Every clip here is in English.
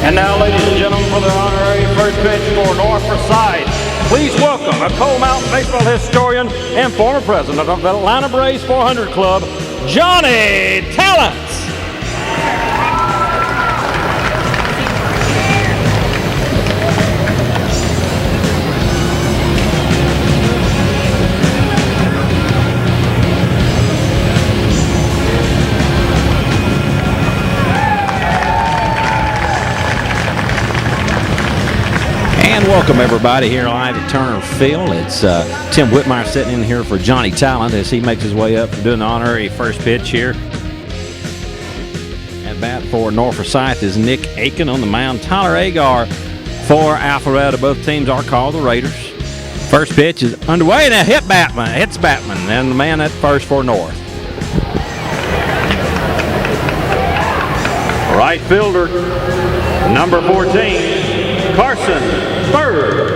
And now, ladies and gentlemen, for the honorary first pitch for North Forsyth, please welcome a Coal Mountain baseball historian and former president of the Atlanta Braves 400 Club, Johnny Talents. And welcome everybody here live at Turner Field. It's Tim Whitmire sitting in here for Johnny Talent as he makes his way up and doing the honorary first pitch here. At bat for North Forsyth is Nick Aiken on the mound. Tyler Agar for Alpharetta. Both teams are called the Raiders. First pitch is underway and a hits Batman and the man at first for North. Right fielder, number 14, Carson Bird.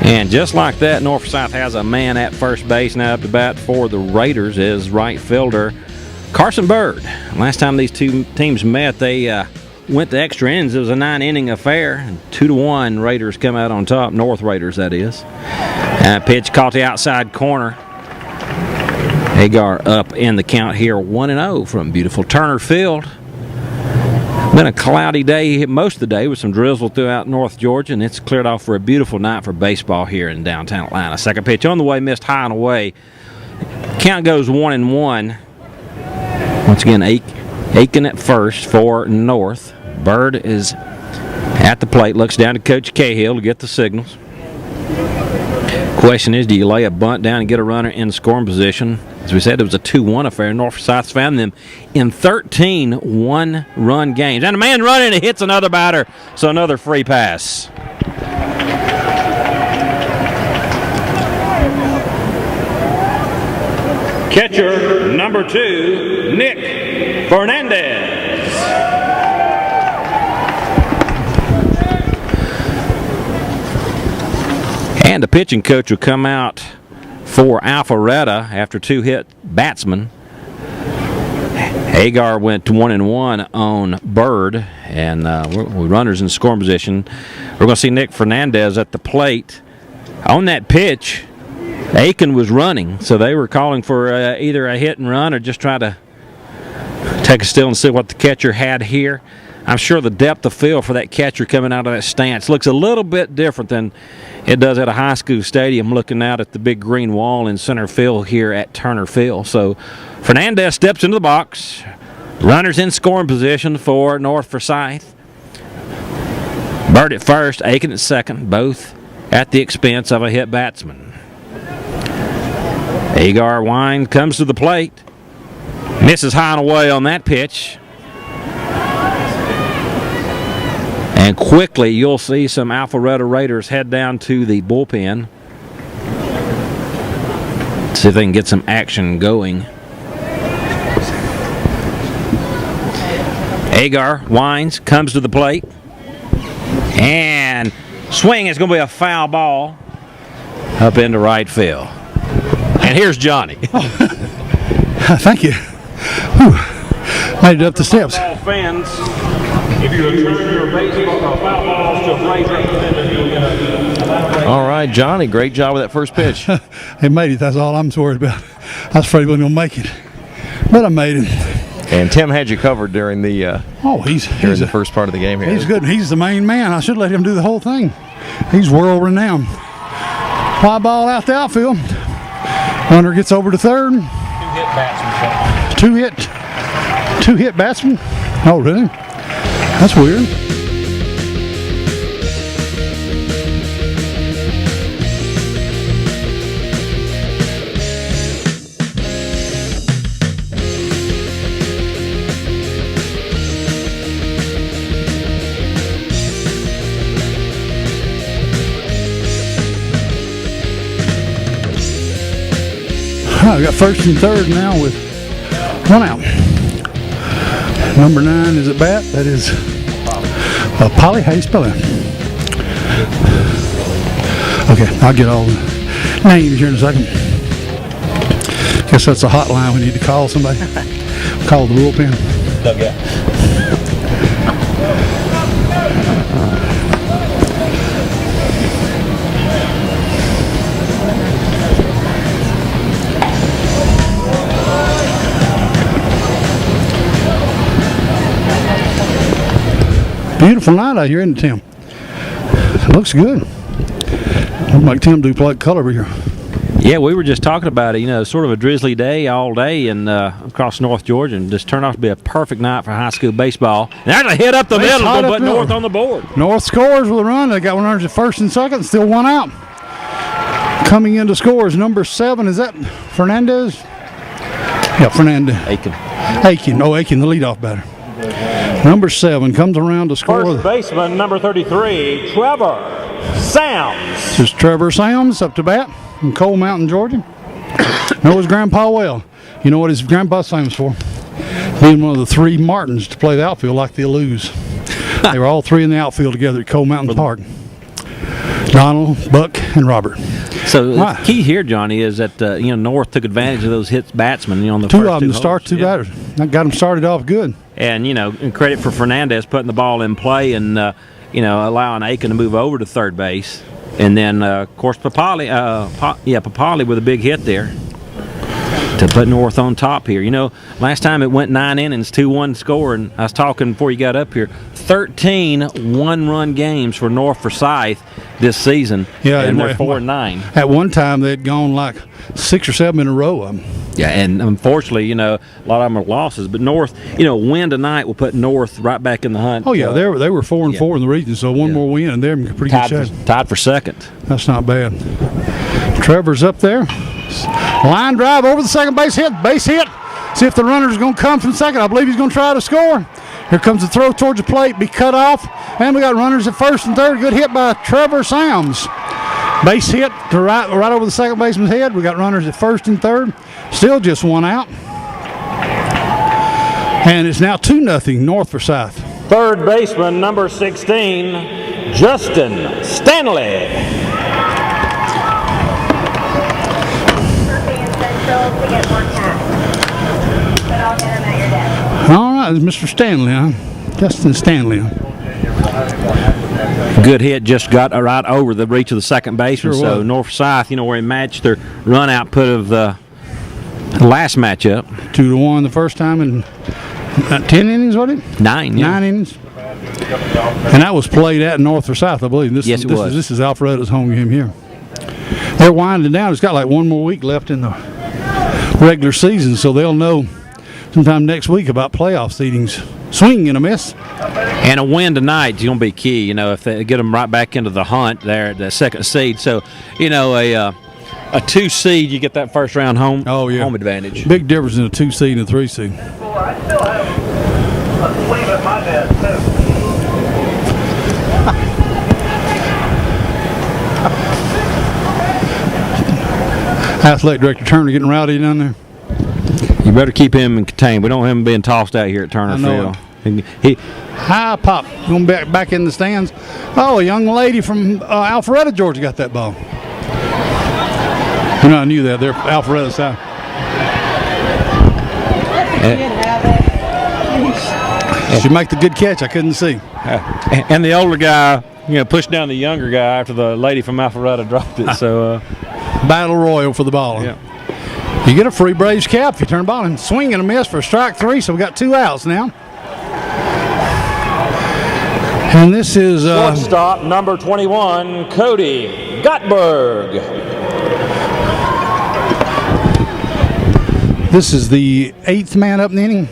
And just like that, North Forsyth has a man at first base. Now up to bat for the Raiders is right fielder Carson Bird. Last time these two teams met, they went to extra innings. It was a 9-inning affair. 2-1, Raiders come out on top. North Raiders, that is. Pitch caught the outside corner. Agar up in the count here, 1-0 from beautiful Turner Field. Been a cloudy day most of the day with some drizzle throughout North Georgia, and it's cleared off for a beautiful night for baseball here in downtown Atlanta. Second pitch on the way, missed high and away. Count goes 1-1. Once again, Aiken at first for North. Bird is at the plate, looks down to Coach Cahill to get the signals. Question is, do you lay a bunt down and get a runner in scoring position? As we said, it was a 2-1 affair. North Forsyth found them in 13 one-run games. And a man running and hits another batter, so another free pass. Catcher, number 2, Nick Fernandez. And the pitching coach will come out for Alpharetta after two-hit batsman. Agar went 1-1 on Bird, and with runners in scoring position. We're going to see Nick Fernandez at the plate. On that pitch, Aiken was running, so they were calling for either a hit and run or just try to take a still and see what the catcher had here. I'm sure the depth of field for that catcher coming out of that stance looks a little bit different than it does at a high school stadium looking out at the big green wall in center field here at Turner Field. So Fernandez steps into the box. Runners in scoring position for North Forsyth. Bird at first, Aiken at second, both at the expense of a hit batsman. Agar Wine comes to the plate. Misses high and away on that pitch. And quickly, you'll see some Alpharetta Raiders head down to the bullpen. See if they can get some action going. Agar winds, comes to the plate. And swing is going to be a foul ball up into right field. And here's Johnny. Thank you. Whew. Made it up the steps. Fans, if you return your baseball foul balls to Braves representative, you'll get a all right, Johnny, great job with that first pitch. It made it. That's all I'm worried about. I was afraid he wasn't going to make it, but I made it. And Tim had you covered during the he's the first part of the game here. He's good. He's the main man. I should let him do the whole thing. He's world renowned. Fly ball out the outfield. Runner gets over to third. Two hit batsman. Oh, really? That's weird. We got first and third now with one out. Number 9 is at bat. That is Polly. How do you spell that? Okay, I'll get all the names here in a second. Guess that's a hotline we need to call somebody. Call the bullpen. Dugout. Beautiful night out here, isn't it, Tim? It looks good. Looks like Tim do play color here. Yeah, we were just talking about it. You know, sort of a drizzly day all day and across North Georgia, and just turned out to be a perfect night for high school baseball. There's a hit up the middle, hot up but middle. North on the board. North scores with a run. They got one runners at first and second, still one out. Coming into scores, number 7, is that Fernandez? Yeah, Fernandez. Aiken. Oh, Aiken, the leadoff batter. Number 7 comes around to score. First baseman, number 33, Trevor Sams. This is Trevor Sams up to bat from Coal Mountain, Georgia. Know his grandpa well. You know what his grandpa's famous for? Being one of the 3 Martins to play the outfield like the Alus. They were all 3 in the outfield together at Coal Mountain Park. Donald, Buck, and Robert. So the key here, Johnny, is that North took advantage of those hits batsmen on the two first of them to holes. start, 2 batters. That got them started off good. And and credit for Fernandez putting the ball in play and allowing Aiken to move over to third base. And then of course Papali with a big hit there to put North on top here. Last time it went 9 innings, 2-1 score, and I was talking before you got up here, 13 one-run games for North Forsyth this season. Yeah, and they're 4-9. At one time they'd gone like 6 or 7 in a row. Yeah, and unfortunately, a lot of them are losses. But North, win tonight will put North right back in the hunt. Oh yeah, they were 4-4 in the region, so one more win and they're in pretty good shape. Tied for second. That's not bad. Trevor's up there. Line drive over the second base hit. See if the runner's going to come from second. I believe he's going to try to score. Here comes the throw towards the plate. Be cut off. And we got runners at first and third. Good hit by Trevor Sams. Base hit to right over the second baseman's head. We got runners at first and third. Still just 1 out. And it's now 2-0 North Forsyth. Third baseman, number 16, Justin Stanley. All right, it's Mr. Stanley, huh? Justin Stanley. Good hit, just got right over the reach of the second baseman. Sure so was. North Forsyth, where he matched their run output of the last matchup. 2-1 the first time in 10 innings, was it? 9, yeah. 9 innings. And that was played at North Forsyth, I believe. This Yes, it was. This is Alpharetta's home game here. They're winding down. It's got like 1 more week left in the regular season, so they'll know sometime next week about playoff seedings. Swing and a miss. And a win tonight is going to be key, if they get them right back into the hunt there at the second seed. So, a 2 seed, you get that first round home advantage. Big difference in a 2 seed and a 3 seed. Athletic Director Turner getting rowdy down there. You better keep him contained. We don't want him being tossed out here at Turner Field. High pop, going back in the stands. Oh, a young lady from Alpharetta, Georgia got that ball. I knew that. They're Alpharetta side. She make the good catch. I couldn't see. And the older guy, pushed down the younger guy after the lady from Alpharetta dropped it. So, battle royal for the ball. Yeah. You get a free Braves cap if you turn the ball and swing and a miss for strike 3. So we got 2 outs now. And this is Shortstop, number 21, Cody Gottberg. This is the 8th man up in the inning.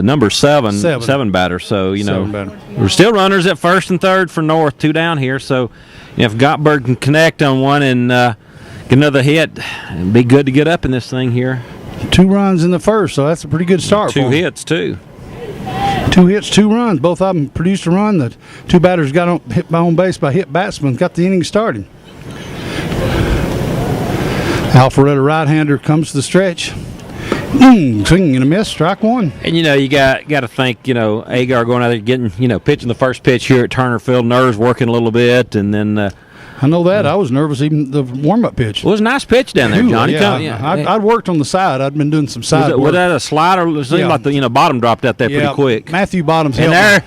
Number 7 batter. So, 7 batter. We're still runners at first and third for North, 2 down here. So, if Gottberg can connect on one and get another hit, it'd be good to get up in this thing here. 2 runs in the first, so that's a pretty good start. 2 hits, too. 2 hits, 2 runs. Both of them produced a run. The 2 batters got hit by home base by hit batsmen, got the inning started. Alpharetta right-hander comes to the stretch. Swing and a miss, strike 1. And you got to think, Agar going out there getting, pitching the first pitch here at Turner Field, nerves working a little bit, and then I know that. I was nervous even the warm-up pitch. It was a nice pitch down there, Johnny. I'd worked on the side. I'd been doing some side work. Was that a slider? It seemed like the bottom dropped out there pretty quick. Matthew Bottom's and there.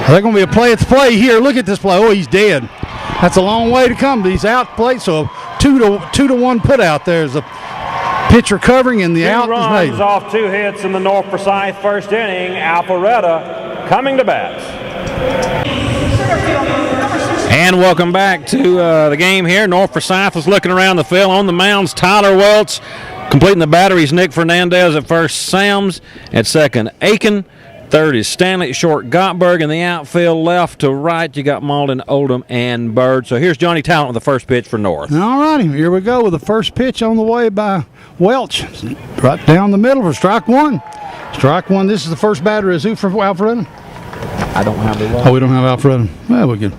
They're going to be a play at the play here. Look at this play. Oh, he's dead. That's a long way to come. He's out plate, so 2-1 put out there is the pitcher covering, and the out is made. Off 2 hits in the North Forsyth first inning. Alpharetta coming to bat. And welcome back to the game here. North Forsyth is looking around the field. On the mounds, Tyler Welch. Completing the batteries, Nick Fernandez at first, Sams at second, Aiken. Third is Stanley, short Gottberg. In the outfield, left to right, you got Malden, Oldham, and Bird. So here's Johnny Talent with the first pitch for North. All righty, here we go with the first pitch on the way by Welch. Right down the middle for strike one. Strike one. This is the first batter. Is who for Alpharetta? I don't have the one. Oh, we don't have Alpharetta. Well, we can.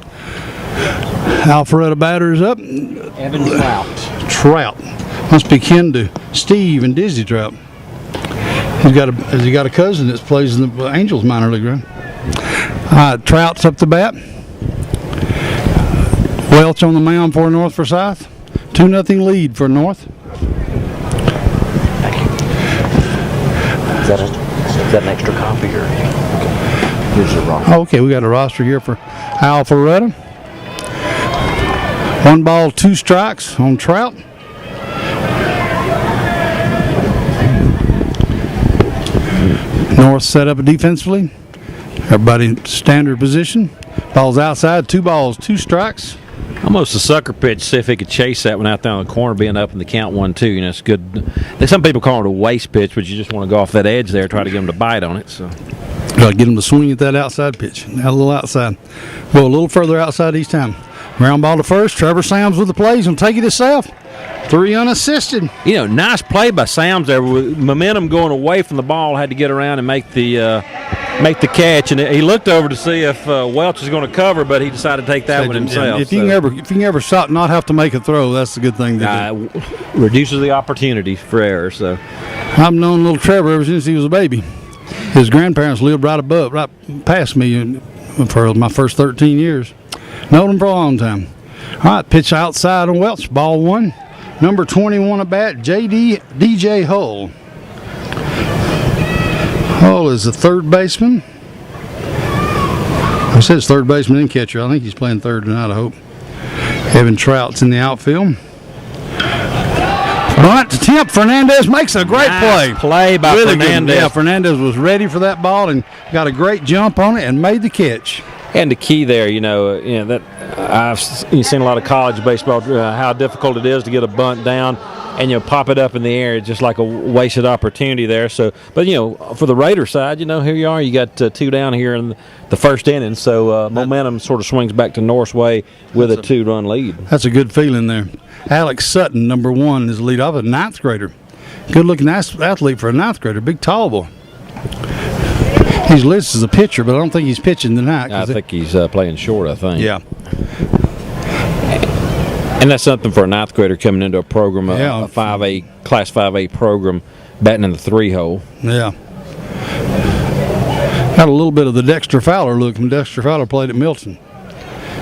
Alpharetta batter is up. Evan Trout. Trout. Must be kin to Steve and Dizzy Trout. Has he got a cousin that plays in the Angels minor league, right? Trout's up the bat. Welch on the mound for North Forsyth. 2-0 lead for North. Thank you. Is that an extra copy or? Here's the roster. Okay, we got a roster here for Alpharetta. 1 ball, 2 strikes on Trout. North set up defensively. Everybody standard position. Ball's outside. 2 balls, 2 strikes. Almost a sucker pitch. See if he could chase that one out there on the corner, being up in the count 1-2. It's good. Some people call it a waste pitch, but you just want to go off that edge there, try to get him to bite on it. So, got to get him to swing at that outside pitch. Now a little outside. Go a little further outside each time. Ground ball to first. Trevor Sams with the play. He's going to take it himself. 3 unassisted. Nice play by Sams there. With momentum going away from the ball, had to get around and make the catch. And he looked over to see if Welch was going to cover, but he decided to take that one himself. If you can ever stop, not have to make a throw, that's the good thing to do. Reduces the opportunity for error. So I've known little Trevor ever since he was a baby. His grandparents lived right past me for my first 13 years. Known him for a long time. All right, pitch outside on Welch. Ball 1. Number 21 at bat, DJ Hull. Hull is the third baseman. I said it's third baseman and catcher. I think he's playing third tonight, I hope. Evan Trout's in the outfield. Bunt to Temp. Fernandez makes a great play. Play by Fernandez. Yeah, Fernandez was ready for that ball and got a great jump on it and made the catch. And the key there, that I've seen a lot of college baseball, how difficult it is to get a bunt down and pop it up in the air. It's just like a wasted opportunity there. So, but for the Raider side, here you are. You got 2 down here in the first inning. So momentum sort of swings back to North's way with a 2-run lead. That's a good feeling there. Alex Sutton, number 1, is the lead off, a 9th grader. Good looking athlete for a 9th grader. Big tall boy. He's listed as a pitcher, but I don't think he's pitching tonight. I think he's playing short, I think. Yeah. And that's something for a 9th grader coming into a program, a 5A, Class 5A program, batting in the 3-hole. Yeah. Got a little bit of the Dexter Fowler look. When Dexter Fowler played at Milton.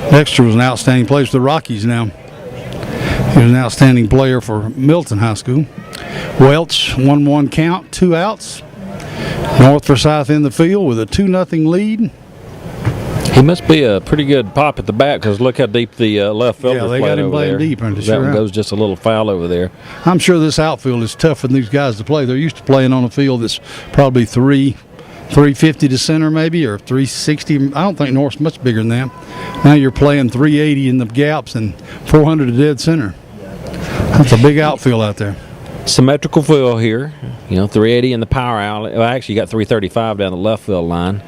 Dexter was an outstanding player for the Rockies now. He was an outstanding player for Milton High School. Welch, 1-1 count, 2 outs. North Forsyth in the field with a 2-0 lead. He must be a pretty good pop at the bat because look how deep the left fielder's playing over there. Yeah, they got him playing deep. That one goes just a little foul over there. I'm sure this outfield is tough for these guys to play. They're used to playing on a field that's probably 350 to center maybe, or 360. I don't think North's much bigger than that. Now you're playing 380 in the gaps and 400 to dead center. That's a big outfield out there. Symmetrical field here, 380 in the power alley. Well, actually, you got 335 down the left field line.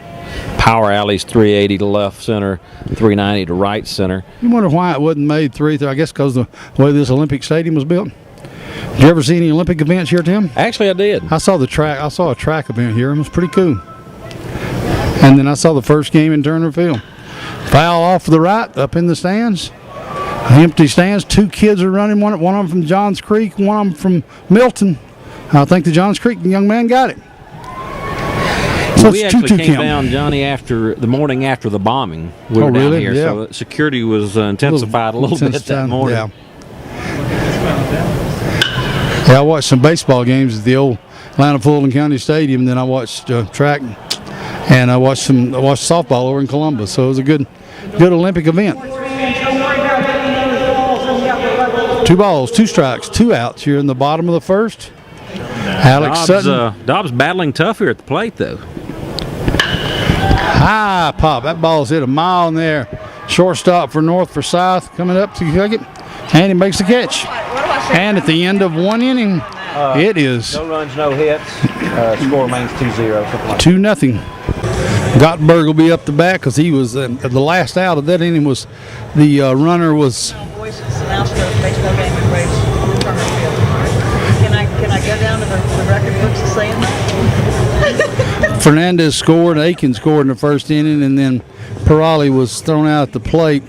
Power alley's 380 to left center, 390 to right center. You wonder why it wasn't made 330. I guess because the way this Olympic Stadium was built. Did you ever see any Olympic events here, Tim? Actually, I did. I saw the track. I saw a track event here. It was pretty cool. And then I saw the first game in Turner Field. Foul off to the right, up in the stands. Empty stands. 2 kids are running. One of them from Johns Creek, one of them from Milton. I think the Johns Creek young man got it. So we it's actually 2-2 came count. down, Johnny, after the morning after the bombing. We Oh, were down really? here, Yeah. so security was intensified a little bit that morning. Yeah. Yeah, I watched some baseball games at the old Atlanta Fulton County Stadium. Then I watched track, and I watched softball over in Columbus. So it was a good Olympic event. 2 balls, 2 strikes, 2 outs here in the bottom of the first. Alex Sutton. Dobbs battling tough here at the plate, though. High pop. That ball's hit a mile in there. Shortstop for North Forsyth coming up to kick it. And he makes the catch. And at the end of 1 inning, it is No runs, no hits. Score remains 2-0. 2-0. Gottberg will be up the bat because he was the last out of that inning. Was the runner was. Voices announced the baseball game at Grace Turner Field. Can I go down to the record books and saying that? Fernandez scored. Aiken scored in the first inning, and then Pirali was thrown out at the plate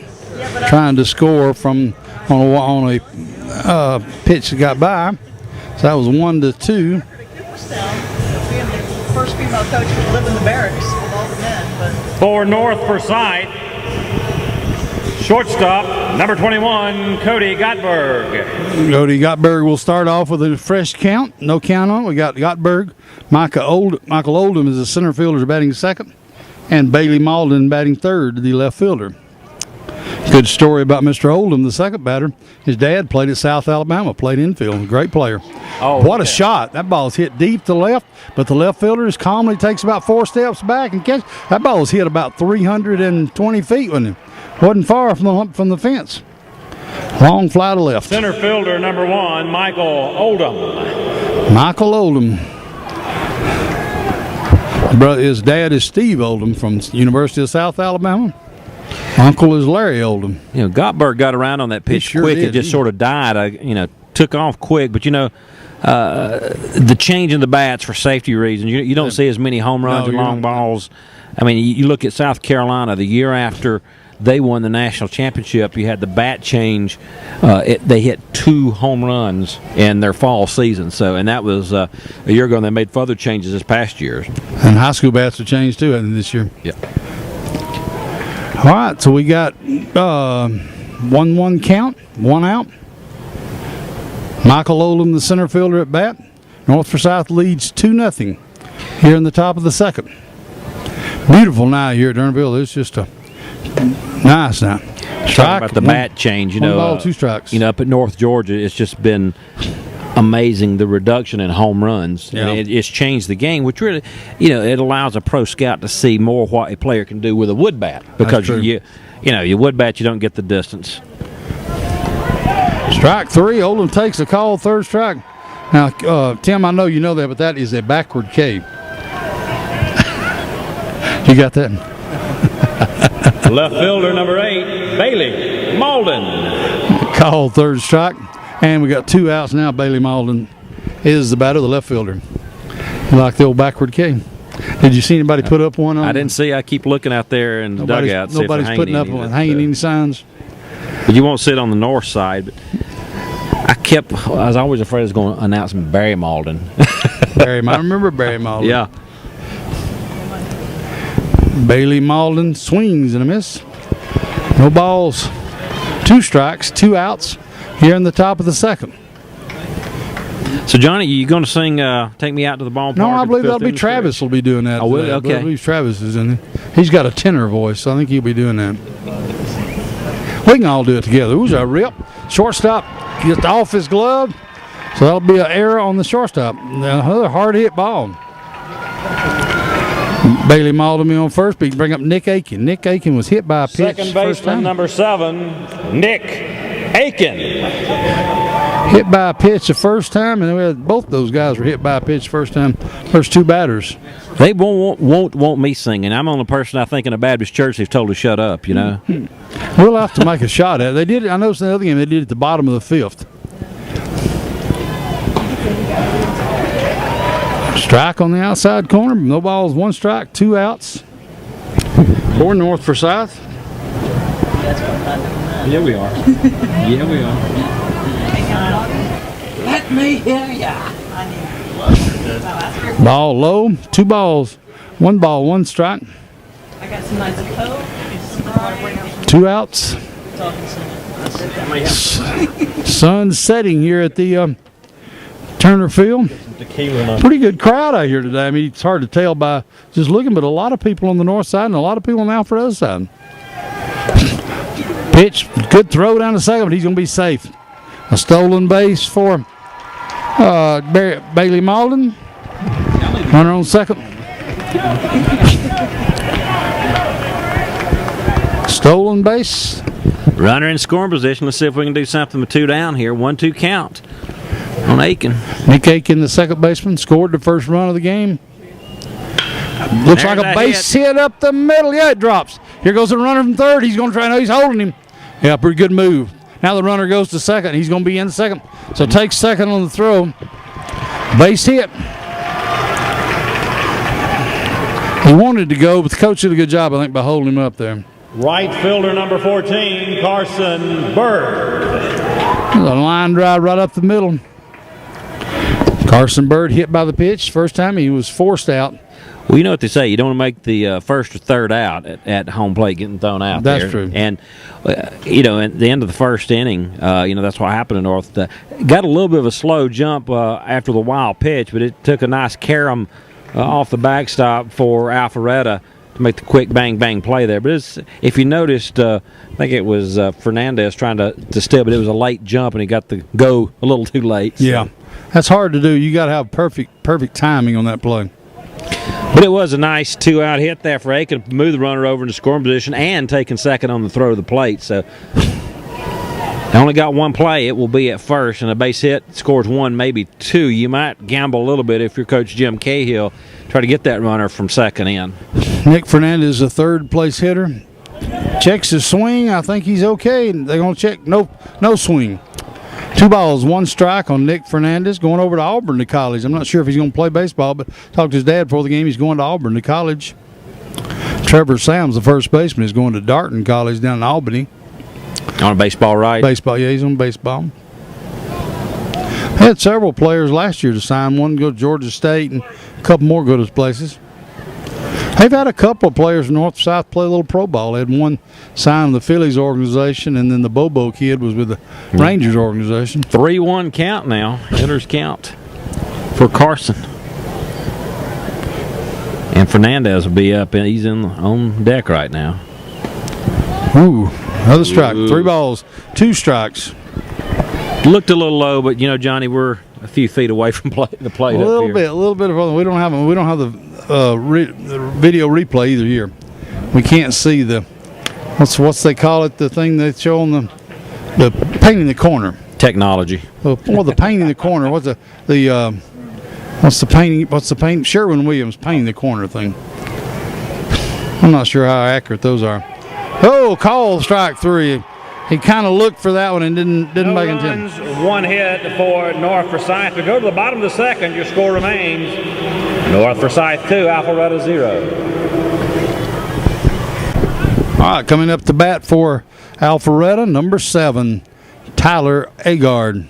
trying to score from on a pitch that got by. So that was 1-2. Being the first female coach to live in the barracks with all the men, but For North Forsyth, shortstop, number 21, Cody Gottberg. Cody Gottberg will start off with a fresh count. No count on it. We got Gottberg. Michael Oldham is the center fielder batting second. And Bailey Malden batting third, the left fielder. Good story about Mr. Oldham, the second batter. His dad played at South Alabama, played infield. Great player. Oh, what a shot. That ball's hit deep to left, but the left fielder is calmly takes about 4 steps back and catch. That ball was hit about 320 feet, wasn't far from the fence. Long fly to left. Center fielder, number 1, Michael Oldham. Michael Oldham. His dad is Steve Oldham from University of South Alabama. Uncle is Larry Oldham. You know, Gottberg got around on that pitch sure quick. did. It just sort of died. Took off quick. But, the change in the bats for safety reasons, you don't see as many home runs and long balls. I mean, you look at South Carolina the year after they won the national championship, you had the bat change. They hit 2 home runs in their fall season. And that was a year ago, and they made further changes this past year. And high school bats have changed too, haven't they, this year? Yeah. All right, so we got 1-1 count, 1 out. Michael Oldham, the center fielder at bat. North Forsyth leads 2-0 here in the top of the second. Beautiful night here at Durnville. It's just a nice night. Talking about the bat change, 1 ball, 2 strikes. Up at North Georgia, it's just been amazing, the reduction in home runs. Yeah. And it's changed the game, which really, it allows a pro scout to see more what a player can do with a wood bat. Because you wood bat, you don't get the distance. Strike 3. Oldham takes a call, 3rd strike. Now, Tim, I know you know that, but that is a backward K. You got that? Left fielder, number 8, Bailey Malden. Call, 3rd strike. And we got 2 outs now. Bailey Malden is the batter, the left fielder. Like the old backward K. Did you see anybody put up one on? I didn't see. I keep looking out there in the dugout. Nobody's putting up one, hanging any signs. But you won't sit on the north side. But I was always afraid I was going to announce Barry Malden. I remember Barry Malden. Yeah. Bailey Malden swings and a miss. No balls. 2 strikes, 2 outs here in the top of the second. So, Johnny, you going to sing Take Me Out to the Ballpark? No, I believe that'll be Travis will be doing that. Oh, will he? today. Okay. I believe Travis is in there. He's got a tenor voice, so I think he'll be doing that. We can all do it together. It was a rip. Shortstop gets off his glove, so that'll be an error on the shortstop. Another hard hit ball. Bailey Malden on first, but you can bring up Nick Aiken. Nick Aiken was hit by a pitch Second first baseman, time. number 7, Nick Aiken. Hit by a pitch the first time, and we had, both those guys were hit by a pitch first time. First 2 batters. They won't want me singing. I'm the only person I think in a Baptist church they've told to shut up, We'll have to make a shot at it. They did it. I noticed in the other game they did it at the bottom of the 5th. Strike on the outside corner. No balls, 1 strike, 2 outs. For North Forsyth. Yeah, we are. Yeah, we are. let me hear ya. Ball low, 2 balls, 1 ball, 1 strike. I got some nice Coke, Sprite. 2 outs. Sun setting here at the Turner Field. Pretty good crowd out here today. I mean, it's hard to tell by just looking, but a lot of people on the north side and a lot of people on the Alpharetta side. Pitch, good throw down the second, but he's going to be safe. A stolen base for Bailey Malden. Runner on second. Stolen base. Runner in scoring position. Let's see if we can do something with 2 down here. 1-2 count on Aiken. Nick Aiken, the second baseman, scored the first run of the game. Looks like a base hit up the middle. Yeah, it drops. Here goes the runner from third. He's going to try. No, he's holding him. Yeah, pretty good move. Now the runner goes to second. He's going to be in second. So takes second on the throw. Base hit. He wanted to go, but the coach did a good job, I think, by holding him up there. Right fielder number 14, Carson Bird. A line drive right up the middle. Carson Bird hit by the pitch. First time he was forced out. Well, you know what they say. You don't want to make the first or third out at home plate getting thrown out there. That's true. And, you know, at the end of the first inning, you know, that's what happened in North. Got a little bit of a slow jump after the wild pitch, but it took a nice carom off the backstop for Alpharetta to make the quick bang play there. But if you noticed, I think it was Fernandez trying to steal, but it was a late jump and he got to go a little too late. So. Yeah, that's hard to do. You got to have perfect timing on that play. But it was a nice 2-out hit there for Aiken to move the runner over into scoring position and taking second on the throw to the plate. So they only got 1 play. It will be at first, and a base hit scores 1, maybe 2. You might gamble a little bit if you're Coach Jim Cahill. Try to get that runner from second in. Nick Fernandez, the third place hitter. Checks his swing. I think he's okay. They're going to check no swing. 2 balls, 1 strike on Nick Fernandez, going over to Auburn to college. I'm not sure if he's going to play baseball, but talked to his dad before the game. He's going to Auburn to college. Trevor Sams, the first baseman, is going to Darton College down in Albany. On a baseball ride? Baseball, yeah, he's on baseball. Had several players last year to sign. One go to Georgia State and a couple more go to places. They've had a couple of players from North South play a little pro ball. They had one signed with the Phillies organization, and then the Bobo kid was with the Rangers organization. 3-1 count now. Hitters count for Carson. And Fernandez will be up, and he's on deck right now. Ooh, another strike. 3 balls, 2 strikes. Looked a little low, but you know, Johnny, we're a few feet away from the plate. A little bit of. We don't have the video replay either here. We can't see the what's they call it, the thing they show on the painting the corner. Technology. Well, the painting the corner. What's the painting? Sherwin-Williams painting the corner thing. I'm not sure how accurate those are. Oh, call strike 3. He kind of looked for that one and didn't make it. 1 hit for North Forsyth. We go to the bottom of the second. Your score remains North Forsyth 2, Alpharetta 0. All right, coming up to bat for Alpharetta, number 7, Tyler Agard.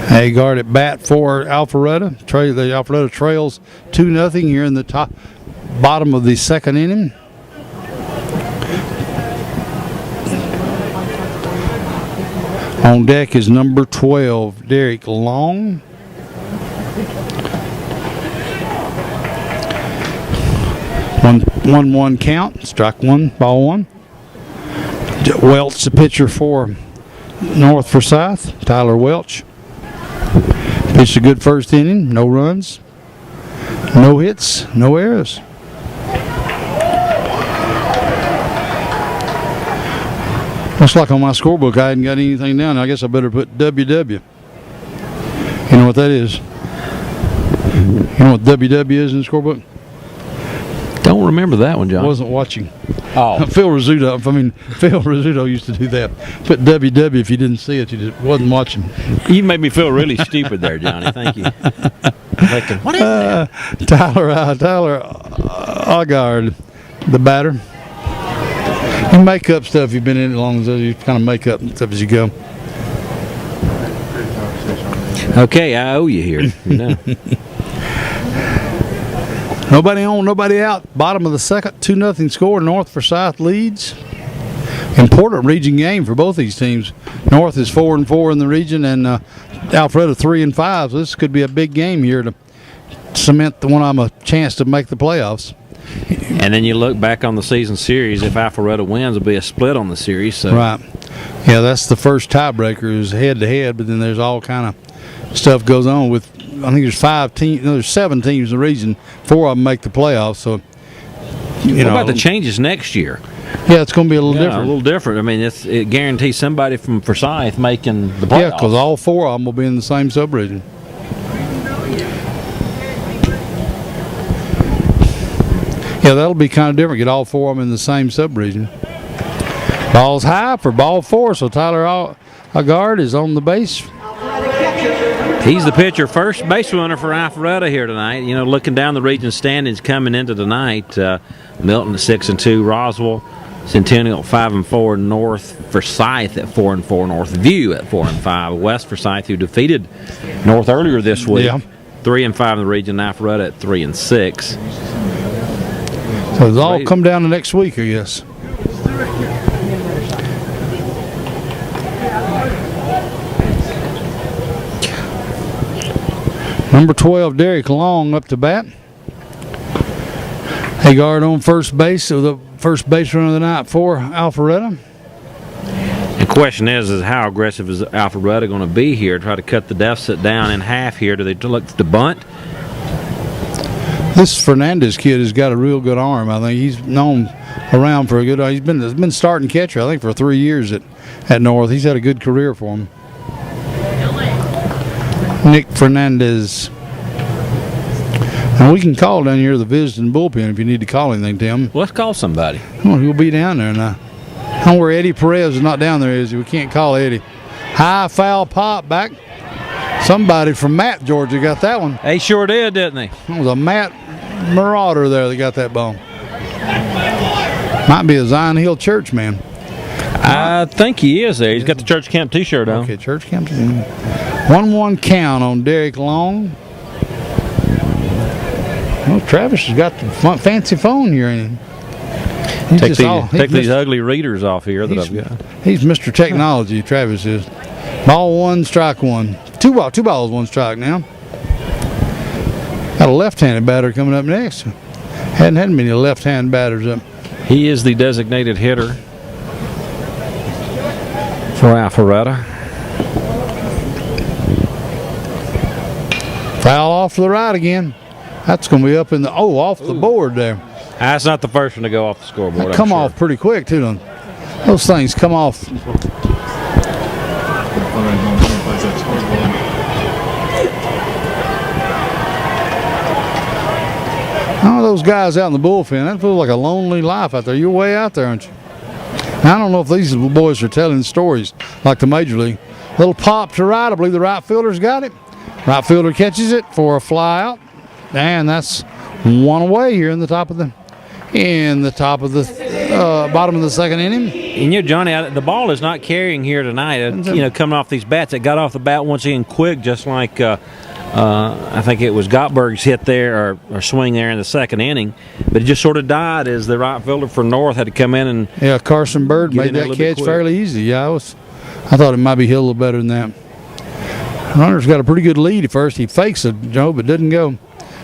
Agard at bat for Alpharetta. The Alpharetta trails 2-0 here in the bottom of the second inning. On deck is number 12, Derek Long. One count, strike 1, ball 1. Welch, the pitcher for North Forsyth, Tyler Welch. Pitched a good first inning, no runs, no hits, no errors. Looks like on my scorebook I hadn't got anything down. I guess I better put WW. You know what that is? You know what WW is in the scorebook? Don't remember that one, John. I wasn't watching. Oh. Phil Rizzuto used to do that. Put WW if you didn't see it. You just wasn't watching. You made me feel really stupid there, Johnny. Thank you. What is that? Tyler Agard, the batter. You make up stuff. You've been in it long as you kind of make up stuff as you go. Okay, I owe you here. You know. Nobody on, nobody out. Bottom of the second, 2-0 score. North Forsyth leads. Important region game for both these teams. North is 4-4 in the region, and Alpharetta 3-5. So this could be a big game here to cement the one of them a chance to make the playoffs. And then you look back on the season series. If Alpharetta wins, it'll be a split on the series. So. Right. Yeah, that's the first tiebreaker is head-to-head, but then there's all kind of stuff goes on with. I think there's 5 teams. No, there's 7 teams in the region. 4 of them make the playoffs. So, what about the changes next year? Yeah, it's going to be a little different. A little different. I mean, it guarantees somebody from Forsyth making the playoffs. Yeah, because all 4 of them will be in the same sub-region. Yeah, that'll be kind of different. Get all 4 of them in the same sub-region. Ball's high for ball 4, so Tyler Agard is on the base. He's the pitcher, first base runner for Alpharetta here tonight. You know, looking down the region standings coming into tonight, Milton at 6-2, Roswell, Centennial at 5-4, North Forsyth at 4-4, Northview at 4-5, West Forsyth, who defeated North earlier this week, 3-5 in the region. Alpharetta at 3-6. So it'll all come down to next week, I guess. Number 12, Derek Long up to bat. Haggard on first base, so the first base runner of the night for Alpharetta. The question is how aggressive is Alpharetta going to be here? Try to cut the deficit down in half here. Do they look to bunt? This Fernandez kid has got a real good arm. I think he's known around for a good. He's been starting catcher, I think, for 3 years at North. He's had a good career for him. Nick Fernandez. And we can call down here the visiting bullpen if you need to call anything, Tim. Let's call somebody. Oh, he'll be down there now. I don't know where Eddie Perez is not down there, is he? We can't call Eddie. High foul pop back. Somebody from Matt, Georgia, got that one. He sure did, didn't he? It was a Matt Marauder there that got that ball. Might be a Zion Hill Church man. I think he is there. He's got the church camp T-shirt on. Okay, church camp. 1-1 count on Derek Long. Well, Travis has got the fancy phone here, ain't he? Take these ugly readers off here that I've got. He's Mr. Technology, Travis is. Ball 1, strike 1. 2 balls, 1 strike now. Got a left-handed batter coming up next. Hadn't had many left-hand batters up. He is the designated hitter for Alpharetta. Foul off to the right again. That's going to be up in the off the board there. That's not the first one to go off the scoreboard. Come off pretty quick too. Those things come off. Oh, those guys out in the bullpen, that feels like a lonely life out there. You're way out there, aren't you? I don't know if these boys are telling stories like the Major League. Little pop to right. I believe the right fielder's got it. Right fielder catches it for a fly out. And that's one away here in the top of the bottom of the second inning. And you know, Johnny, the ball is not carrying here tonight. Coming off these bats, it got off the bat once again quick, just like I think it was Gottberg's hit there or swing there in the second inning. But it just sort of died as the right fielder for North had to come in and Carson Bird made that catch fairly easy. Yeah, I thought it might be hit a little better than that. Runner's got a pretty good lead at first. He fakes it, Joe, but didn't go.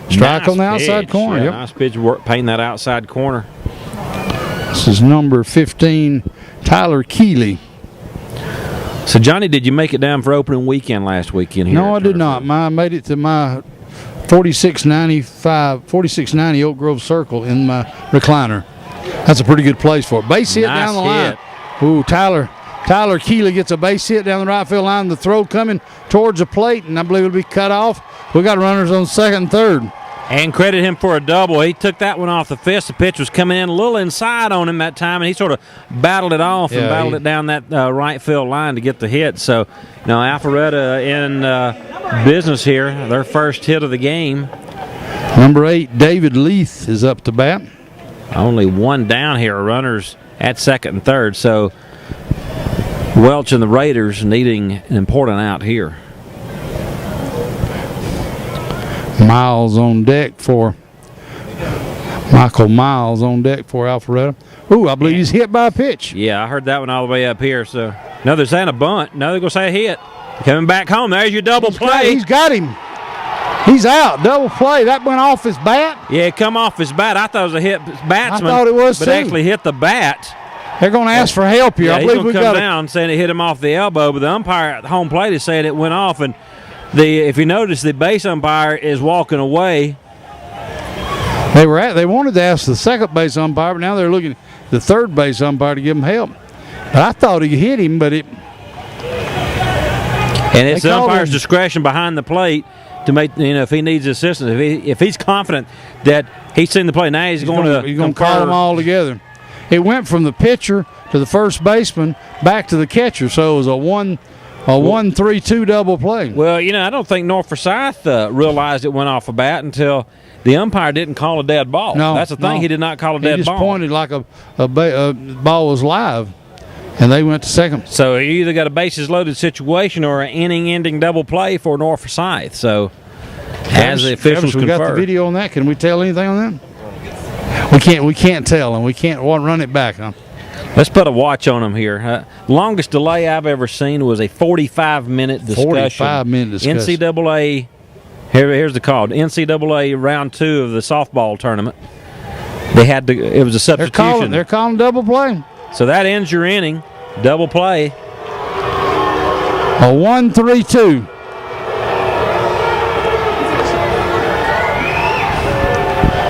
Strike on the outside corner. Yeah, yep. Nice pitch, painting that outside corner. This is number 15, Tyler Keeley. So, Johnny, did you make it down for opening weekend last weekend here? No, I did not. I made it to my 4690 Oak Grove Circle in my recliner. That's a pretty good place for it. Base hit down the line. Ooh, Tyler Keeley gets a base hit down the right field line. The throw coming towards the plate, and I believe it'll be cut off. We got runners on second and third. And credit him for a double. He took that one off the fist. The pitch was coming in a little inside on him that time, and he sort of battled it off and battled it down that right field line to get the hit. So, Alpharetta in business here. Their first hit of the game. Number 8, David Leith is up to bat. Only one down here. Runners at second and third. So, Welch and the Raiders needing an important out here. Miles on deck for Michael Miles on deck for Alpharetta. Ooh, I believe he's hit by a pitch. Yeah, I heard that one all the way up here. So, no, they're saying a bunt. No, they're going to say a hit. Coming back home. There's your double play. He's got him. He's out. Double play. That went off his bat. Yeah, it come off his bat. I thought it was a hit batsman. I thought it was but too. actually hit the bat. They're going to ask for help here. Yeah, I believe he's we going to got come down saying it hit him off the elbow, but the umpire at home plate is saying it went off. And if you notice, the base umpire is walking away. They wanted to ask the second base umpire, but now they're looking at the third base umpire to give him help. But I thought he hit him, but and it's the umpire's discretion behind the plate to make, if he needs assistance. If he's confident that he's seen the play, now he's going to call them all together. It went from the pitcher to the first baseman back to the catcher, so it was a 1-3-2 double play. Well, I don't think North Forsyth realized it went off a bat until the umpire didn't call a dead ball. No, that's the thing. He did not call a dead ball. He just pointed like a ball was live, and they went to second. So you either got a bases-loaded situation or an inning-ending double play for North Forsyth. So, as the officials we got the video on that. Can we tell anything on that? We can't tell, and we can't run it back, huh? Let's put a watch on them here. Longest delay I've ever seen was a 45-minute discussion. 45-minute discussion. NCAA, here's the call. NCAA round 2 of the softball tournament. It was a substitution. They're calling double play. So that ends your inning. Double play. A 1-3-2.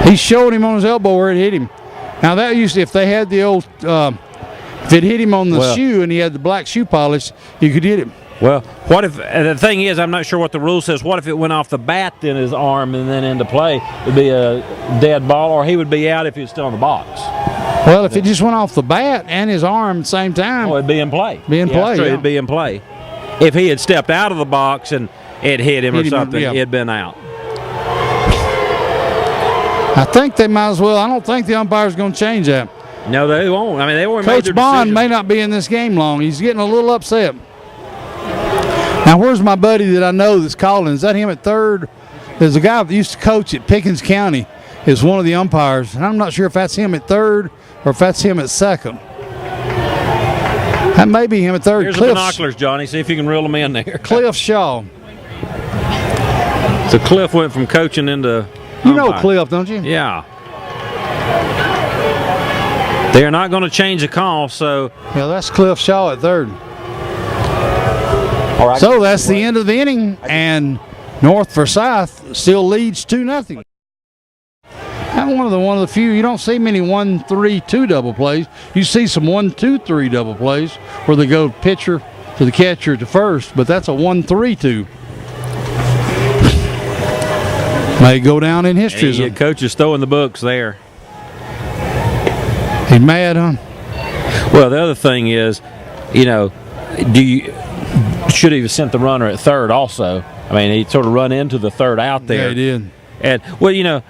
He showed him on his elbow where it hit him. Now that usually, if they had the old, if it hit him on the shoe and he had the black shoe polish, you could hit him. Well, what if the thing is, I'm not sure what the rule says. What if it went off the bat, then his arm, and then into play? It'd be a dead ball, or he would be out if he was still in the box. Well, if it just went off the bat and his arm at the same time, it'd be in play. It'd be in play. If he had stepped out of the box and it hit him or something, it'd been out. I think they might as well. I don't think the umpire's going to change that. No, they won't. I mean, they won't. Coach Bond may not be in this game long. He's getting a little upset. Now, where's my buddy that I know that's calling? Is that him at third? There's a guy that used to coach at Pickens County. Is one of the umpires, and I'm not sure if that's him at third or if that's him at second. That may be him at third. Here's the binoculars, Johnny. See if you can reel them in there. Cliff Shaw. So Cliff went from coaching into You know Cliff, don't you? Yeah. They are not going to change the call, so. Yeah, that's Cliff Shaw at third. So that's the end of the inning, and North Forsyth still leads 2-0. That's one of the few. You don't see many 1-3-2 double plays. You see some 1-2-3 double plays where they go pitcher to the catcher to first, but that's a 1-3-2. May go down in history. Hey, coach is throwing the books there. He's mad, huh? Well, the other thing is, should have sent the runner at third also. I mean, he sort of run into the third out there. Yeah, he did. And we're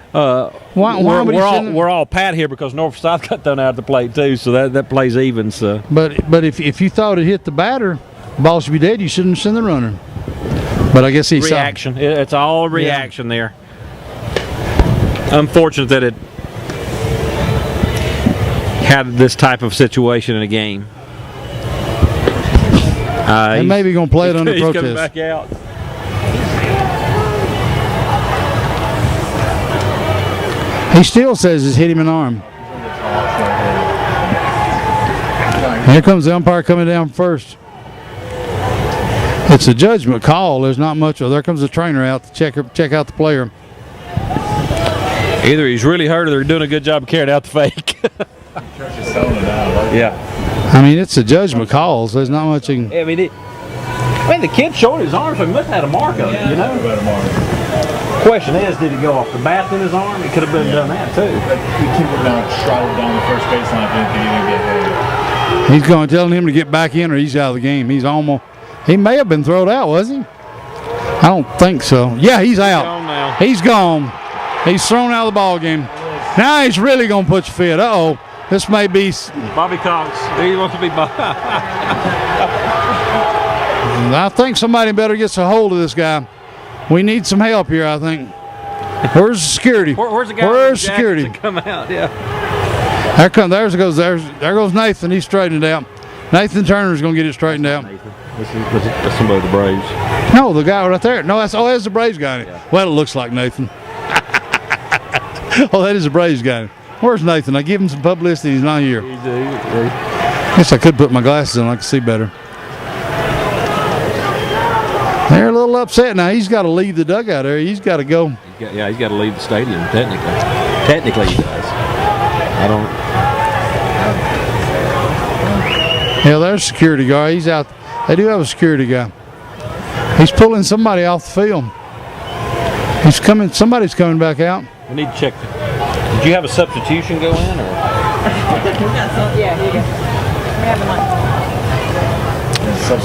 all pat here because North Forsyth got thrown out at the plate too, so that plays even. So, but if you thought it hit the batter, the ball should be dead. You shouldn't send the runner. But I guess he reaction. It's all a reaction there. Unfortunate that it had this type of situation in a game. They may be going to play it under protest. He's coming back out. He still says it's hit him in the arm. Here comes the umpire coming down first. It's a judgment call. There's not much. There comes the trainer out to check out the player. Either he's really hurt or they're doing a good job of carrying out the fake. Yeah. I mean, it's a judgment call, so there's not much you can... I mean, the kid showed his arm, so he must have had a mark on it, Question is, did he go off the bat in his arm? He could have been done that, too. But the kid would not stride down the first baseline if he didn't get hit. He's going to tell him to get back in or he's out of the game. He may have been thrown out, was he? I don't think so. Yeah, he's out. Gone now. He's gone. He's thrown out of the ball game. Now he's really going to put you fit. Uh-oh. This may be... Bobby Cox. He wants to be Bobby. I think somebody better gets a hold of this guy. We need some help here, I think. Where's the security? Where's the guy? Where's security? Come out, yeah. There goes Nathan. He's straightening it out. Nathan Turner's going to get it straightened out. That's somebody with the Braves. No, the guy right there. No, that's the Braves guy. Yeah. Well, it looks like Nathan. Oh, that is the Braves guy. Where's Nathan? I give him some publicity. He's not here. Guess I could put my glasses on. I can see better. They're a little upset now. He's got to leave the dugout there. He's got to go. He's got to leave the stadium. Technically, he does. I don't. Yeah, there's a security guard. He's out. They do have a security guy. He's pulling somebody off the field. He's coming. Somebody's coming back out. We need to check. Did you have a substitution go in, or? Yeah, here you go. We have the mic.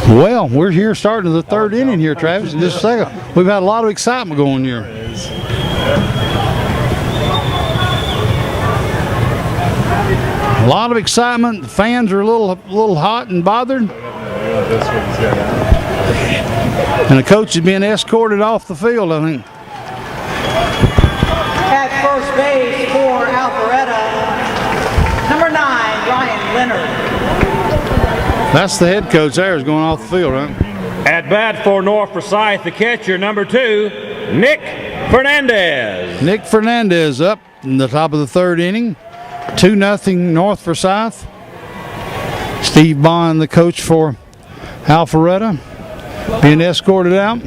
Well, we're here starting the third inning here, Travis. In just a second, we've had a lot of excitement going here. A lot of excitement. The fans are a little hot and bothered. And the coach is being escorted off the field, I think. At first base for Alpharetta, number 9, Ryan Leonard. That's the head coach there is going off the field, right? At bat for North Forsyth, the catcher, number 2, Nick Fernandez. Nick Fernandez up in the top of the third inning. 2-0 North Forsyth. Steve Bond, the coach for Alpharetta, being escorted out.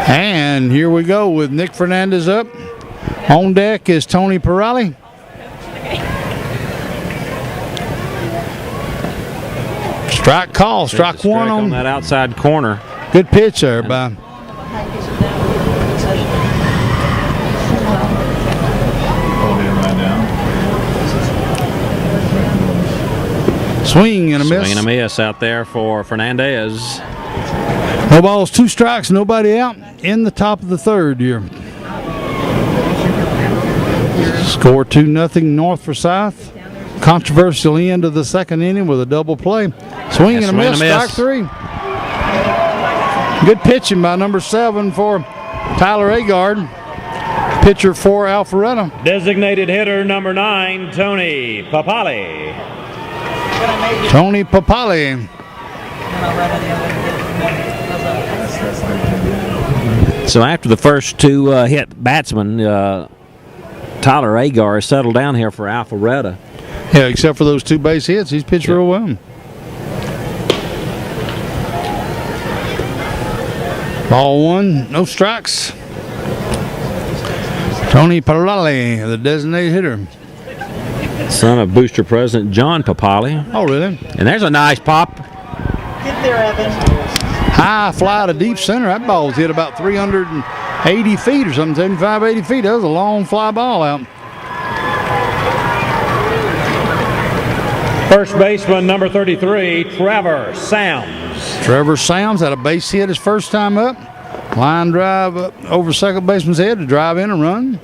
And here we go with Nick Fernandez up. On deck is Tony Pirelli. Strike call, strike one on that outside corner. Good pitch there by swing and a miss. Swing and a miss out there for Fernandez. No balls, 2 strikes, nobody out in the top of the third here. Score 2-0 North Forsyth. Controversial end of the second inning with a double play. Swing and a miss, strike 3. Good pitching by number 7 for Tyler Agard, pitcher for Alpharetta. Designated hitter, number 9, Tony Papali. Tony Papali. So after the first 2 hit batsmen, Tyler Agar settled down here for Alpharetta. Yeah, except for those 2 base hits, he's pitched real well. Ball 1, no strikes. Tony Papali, the designated hitter. Son of Booster President John Papali. Oh, really? And there's a nice pop. Get there, Evan. High fly to deep center. That ball's hit about 380 feet or something, 75, 80 feet. That was a long fly ball out. First baseman, number 33, Trevor Sams. Trevor Sams had a base hit his first time up. Line drive up over second baseman's head to drive in a run.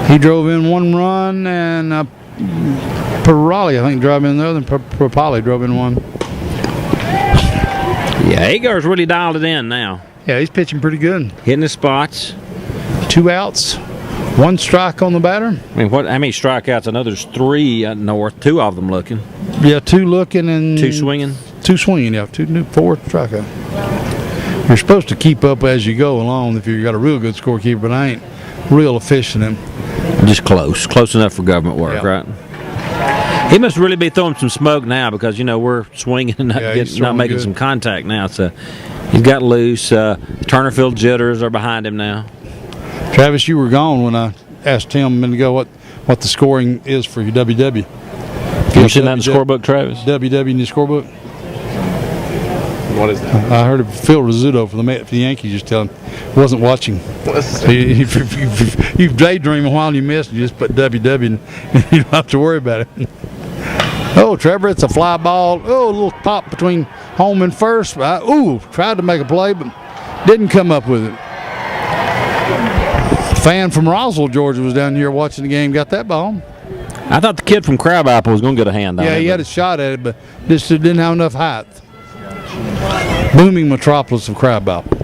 He drove in 1 run, and Pirelli, I think, drove in the other. Papali drove in 1. Yeah, Agar's really dialed it in now. Yeah, he's pitching pretty good. Hitting the spots. 2 outs, 1 strike on the batter. I mean, how many strikeouts? I know there's 3 at North, 2 of them looking. Yeah, 2 looking and 2 swinging. 2 swinging, yeah. 4 strikeout. You're supposed to keep up as you go along if you've got a real good scorekeeper, but I ain't real efficient in. Just close enough for government work, right? He must really be throwing some smoke now because we're swinging and not making some contact now. So he's got loose. Turnerfield jitters are behind him now. Travis, you were gone when I asked Tim a minute ago what the scoring is for your WW. You seen that in the scorebook, Travis? WW in your scorebook? What is that? I heard Phil Rizzuto for the Yankees just telling wasn't watching. So you've daydreamed a while and you missed. You just put WW and you don't have to worry about it. Oh, Trevor, it's a fly ball. Oh, a little pop between home and first. Tried to make a play, but didn't come up with it. Fan from Roswell, Georgia, was down here watching the game, got that ball. I thought the kid from Crabapple was going to get a hand on it. Yeah, he had a shot at it, but just didn't have enough height. Booming metropolis of Crabapple.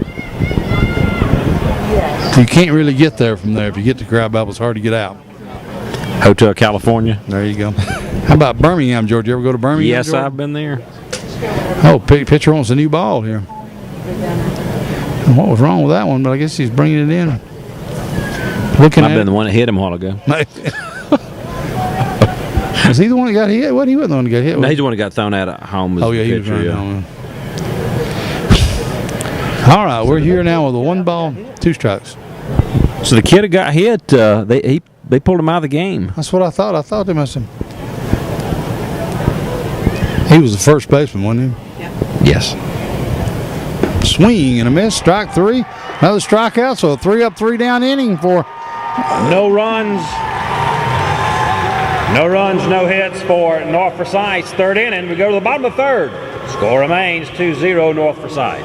Yes. You can't really get there from there. If you get to Crab Apple, it's hard to get out. Hotel California. There you go. How about Birmingham, Georgia? You ever go to Birmingham? Yes, Georgia? I've been there. Oh, pitcher wants a new ball here. What was wrong with that one? But I guess he's bringing it in. Looking I've at been the one that hit him a while ago. Was he the one that got hit? What? He wasn't the one that got hit. No, he's the one that got thrown out at home. As Oh, yeah, the he was pitcher, running yeah. home. All right, we're here now with a 1 ball, 2 strikes. So the kid that got hit, they pulled him out of the game. That's what I thought. I thought they must have. He was the first baseman, wasn't he? Yes. Swing and a miss, strike 3. Another strikeout, so a 3-up, 3-down inning for. No runs. No runs, no hits for North Forsyth's third inning. We go to the bottom of the third. Score remains 2-0 North Forsyth.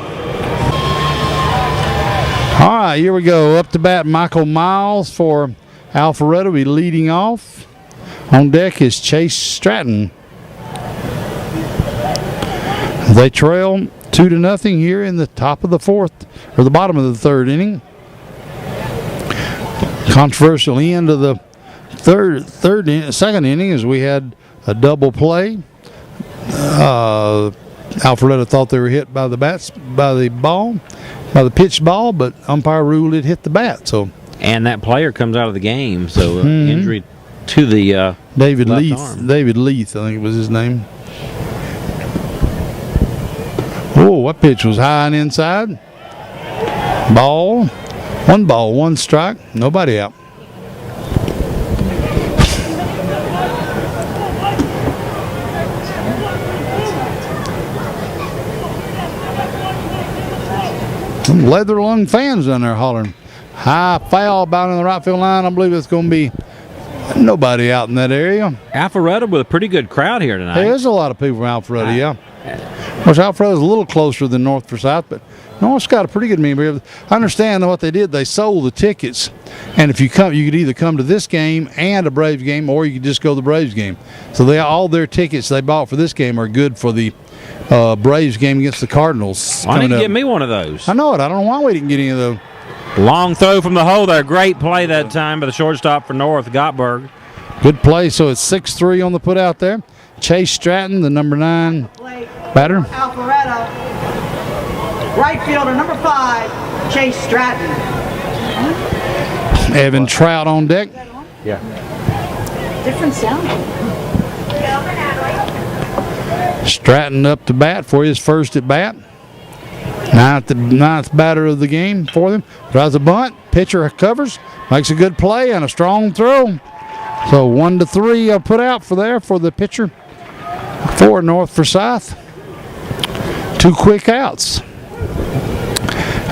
All right, here we go. Up to bat, Michael Miles for Alpharetta will be leading off. On deck is Chase Stratton. They trail 2-0 here in the top of the fourth, or the bottom of the third inning. Controversial end of the second inning as we had a double play. Alpharetta thought they were hit by the pitch ball, but umpire ruled it hit the bat. So And that player comes out of the game, so injury to the David left Leith, arm. David Leith, I think was his name. Oh, that pitch was high and inside. Ball, 1 ball, 1 strike, nobody out. Some leather lung fans down there hollering. High foul about in the right field line. I believe it's going to be nobody out in that area. Alpharetta with a pretty good crowd here tonight. There is a lot of people from Alpharetta, yeah. Of course, Alpharetta's a little closer than North Forsyth, but North's got a pretty good member. I understand what they did. They sold the tickets, and if you come, you could either come to this game and a Braves game, or you could just go to the Braves game. So all their tickets they bought for this game are good for the Braves game against the Cardinals. Why didn't you get me one of those? I know it. I don't know why we didn't get any of those. Long throw from the hole there. Great play that time by the shortstop for North, Gottberg. Good play. So it's 6-3 on the put out there. Chase Stratton, the number 9 batter. Alpharetta. Right fielder, number 5, Chase Stratton. Evan Trout on deck. Different sound. Stratton up to bat for his first at bat. Ninth batter of the game for them. Drives a bunt. Pitcher covers. Makes a good play and a strong throw. So 1-3 put out for the pitcher for North Forsyth. 2 quick outs.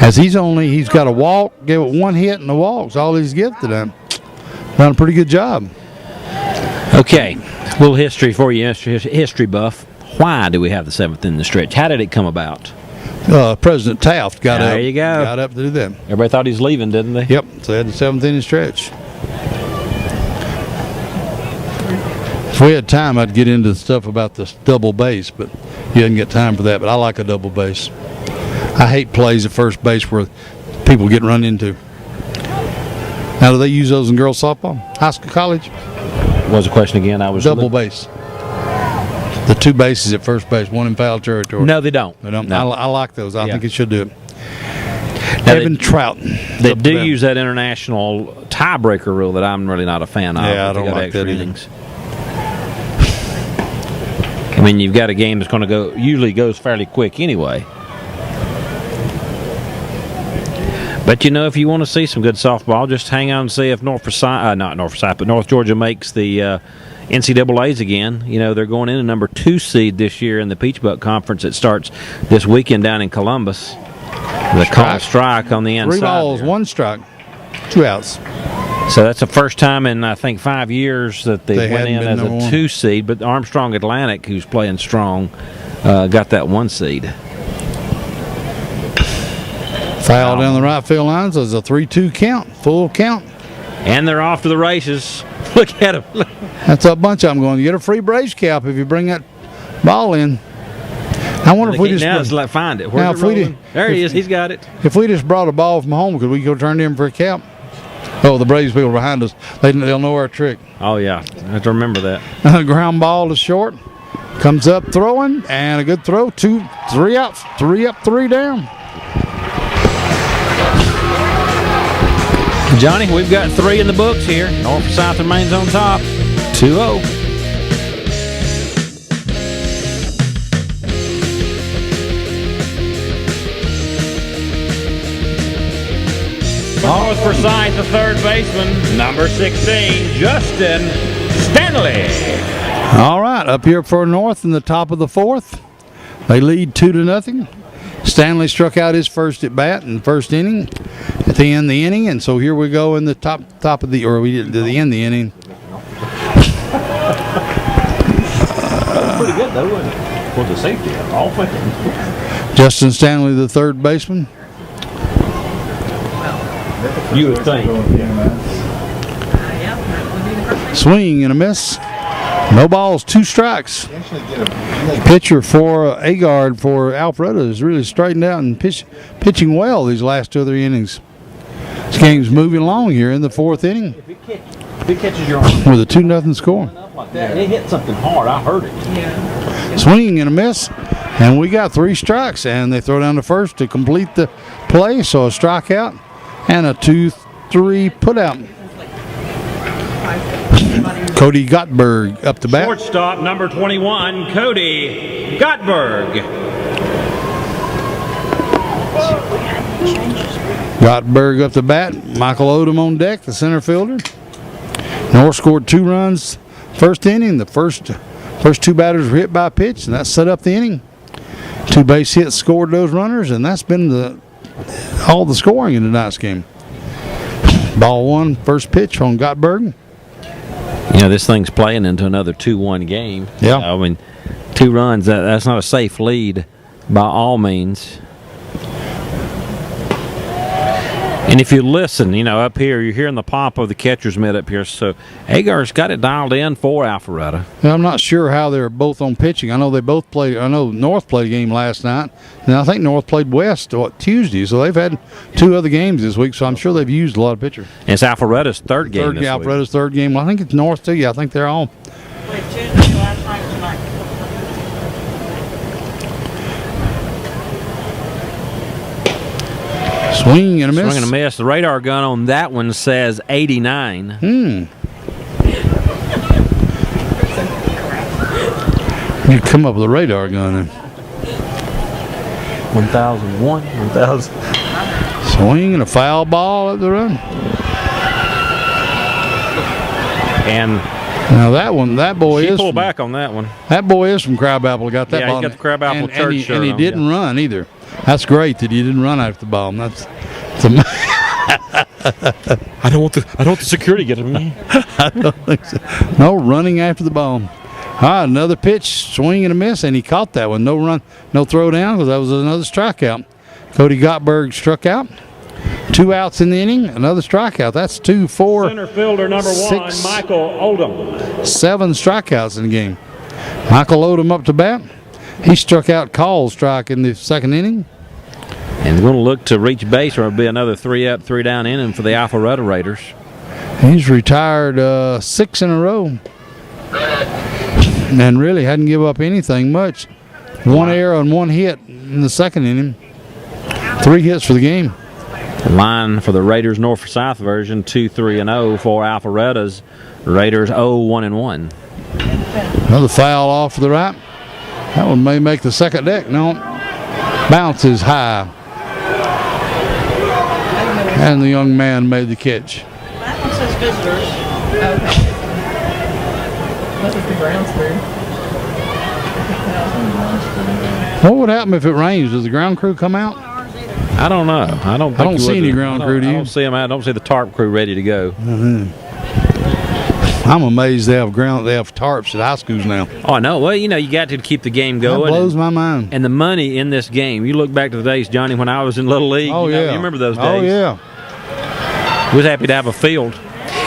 As he's got a walk, gave it 1 hit and a walk. That's all he's given to them. Done a pretty good job. Okay, a little history for you, history buff. Why do we have the 7th in the stretch? How did it come about? President Taft got There you go. got up to do that. Everybody thought he was leaving, didn't they? Yep, so they had the 7th inning stretch. If we had time, I'd get into the stuff about this double base, but you didn't get time for that. But I like a double base. I hate plays at first base where people get run into. Now, do they use those in girls softball? High school, college? What was the question again? I was Double base. The 2 bases at first base, 1 in foul territory. No, they don't. They don't. No. I like those. I Yeah. think it should do it. Now, Evan Trout. They do use that international tiebreaker rule that I'm really not a fan of. Yeah, I They don't got like extra that either. innings. I mean, you've got a game that's going to usually goes fairly quick anyway. But if you want to see some good softball, just hang on and see if North Georgia makes the NCAA's again. They're going in a number 2 seed this year in the Peach Buck Conference. It starts this weekend down in Columbus. The call strike on the inside. 3 balls, there. 1 strike, 2 outs. So that's the first time in, I think, 5 years that they went hadn't in been as number a 1. 2 seed. But Armstrong Atlantic, who's playing strong, got that 1 seed. Foul down the right field line, so it's a 3-2 count, full count. And they're off to the races. Look at them. That's a bunch of them going. You get a free Braves cap if you bring that ball in. I wonder if we just now it's like find it. Now, Where's if it we rolling? There he is. He's got it. if we just brought a ball from home, could we go turn in for a cap? Oh, the Braves people behind us, they'll know our trick. Oh yeah, I have to remember that. Ground ball to short, comes up throwing, and a good throw. 2, 3 outs, 3 up, 3 down. Johnny, we've got 3 in the books here. North Forsyth remains on top. 2-0. North Forsyth, the third baseman, number 16, Justin Stanley. All right, up here for North in the top of the 4th. They lead 2-0. Stanley struck out his first at bat in the first inning at the end of the inning, and so here we go in the top of the, or we did to the end of the inning. Pretty good though, wasn't it? Was a safety? All thinking. Justin Stanley, the third baseman. You would think. Swing and a miss. No balls, 2 strikes. Pitcher for Agard for Alpharetta has really straightened out and pitching well these last 2 or 3 innings. This game's moving along here in the 4th inning If it catches your arm with a 2-0 score. up like that, it hit something hard. I heard it. Swing and a miss, and we got 3 strikes, and they throw down to first to complete the play. So a strikeout and a 2-3 put out. Cody Gottberg up to bat. Shortstop, number 21, Cody Gottberg. Gottberg up to bat. Michael Odom on deck, the center fielder. North scored 2 runs first inning. The first 2 batters were hit by a pitch, and that set up the inning. 2 base hits scored those runners, and that's been all the scoring in tonight's game. Ball 1, first pitch on Gottberg. You know, this thing's playing into another 2-1 game. Yeah. I mean, 2 runs, that's not a safe lead by all means. And if you listen, you know, up here, you're hearing the pop of the catcher's mitt up here. So Agar's got it dialed in for Alpharetta. I'm not sure how they're both on pitching. I know they both played. I know North played a game last night, and I think North played West Tuesday. So they've had 2 other games this week. So I'm sure they've used a lot of pitchers. And it's Alpharetta's third game this week. Alpharetta's third game. Well, I think it's North too. Yeah, I think they're all. Wait, Tuesday, last night, tonight. Swing and a miss. Swing and a miss. The radar gun on that one says 89. You come up with a radar gun. 1001. 1000. Swing and a foul ball up the run. And Now that boy she is. pulled back on that one. That boy is from Crabapple. Got that Yeah, he ball. got the Crabapple church shirt and he on, didn't yeah. run either. That's great that he didn't run after the ball. That's I don't want the security getting me. I don't think so. No running after the ball. All right, another pitch, swing and a miss, and he caught that one. No run, no throw down, because that was another strikeout. Cody Gottberg struck out. 2 outs in the inning, another strikeout. That's 2, 4, Center fielder, number 1, 6, Michael Oldham. 7 strikeouts in the game. Michael Odom up to bat. He struck out Call strike in the second inning. And going to look to reach base, or it'll be another 3 up, 3 down inning for the Alpharetta Raiders. He's retired 6 in a row. And really hadn't given up anything much. 1 error and 1 hit in the second inning. 3 hits for the game. The line for the Raiders North Forsyth version, 2-3-0 for Alpharetta's Raiders 0-1-1. Another foul off to the right. That one may make the second deck. No. Bounces high. And the young man made the catch. That one says visitors. Okay. That was the grounds crew. What would happen if it rains? Does the ground crew come out? I don't know. I don't see any ground crew, do I you? don't see them out. I don't see the tarp crew ready to go. I'm amazed they have tarps at high schools now. Oh, no. Well, you know, you got to keep the game That going. blows my mind. And the money in this game. You look back to the days, Johnny, when I was in Little League. Oh, you know, yeah. You remember those days? Oh, yeah. We was happy to have a field.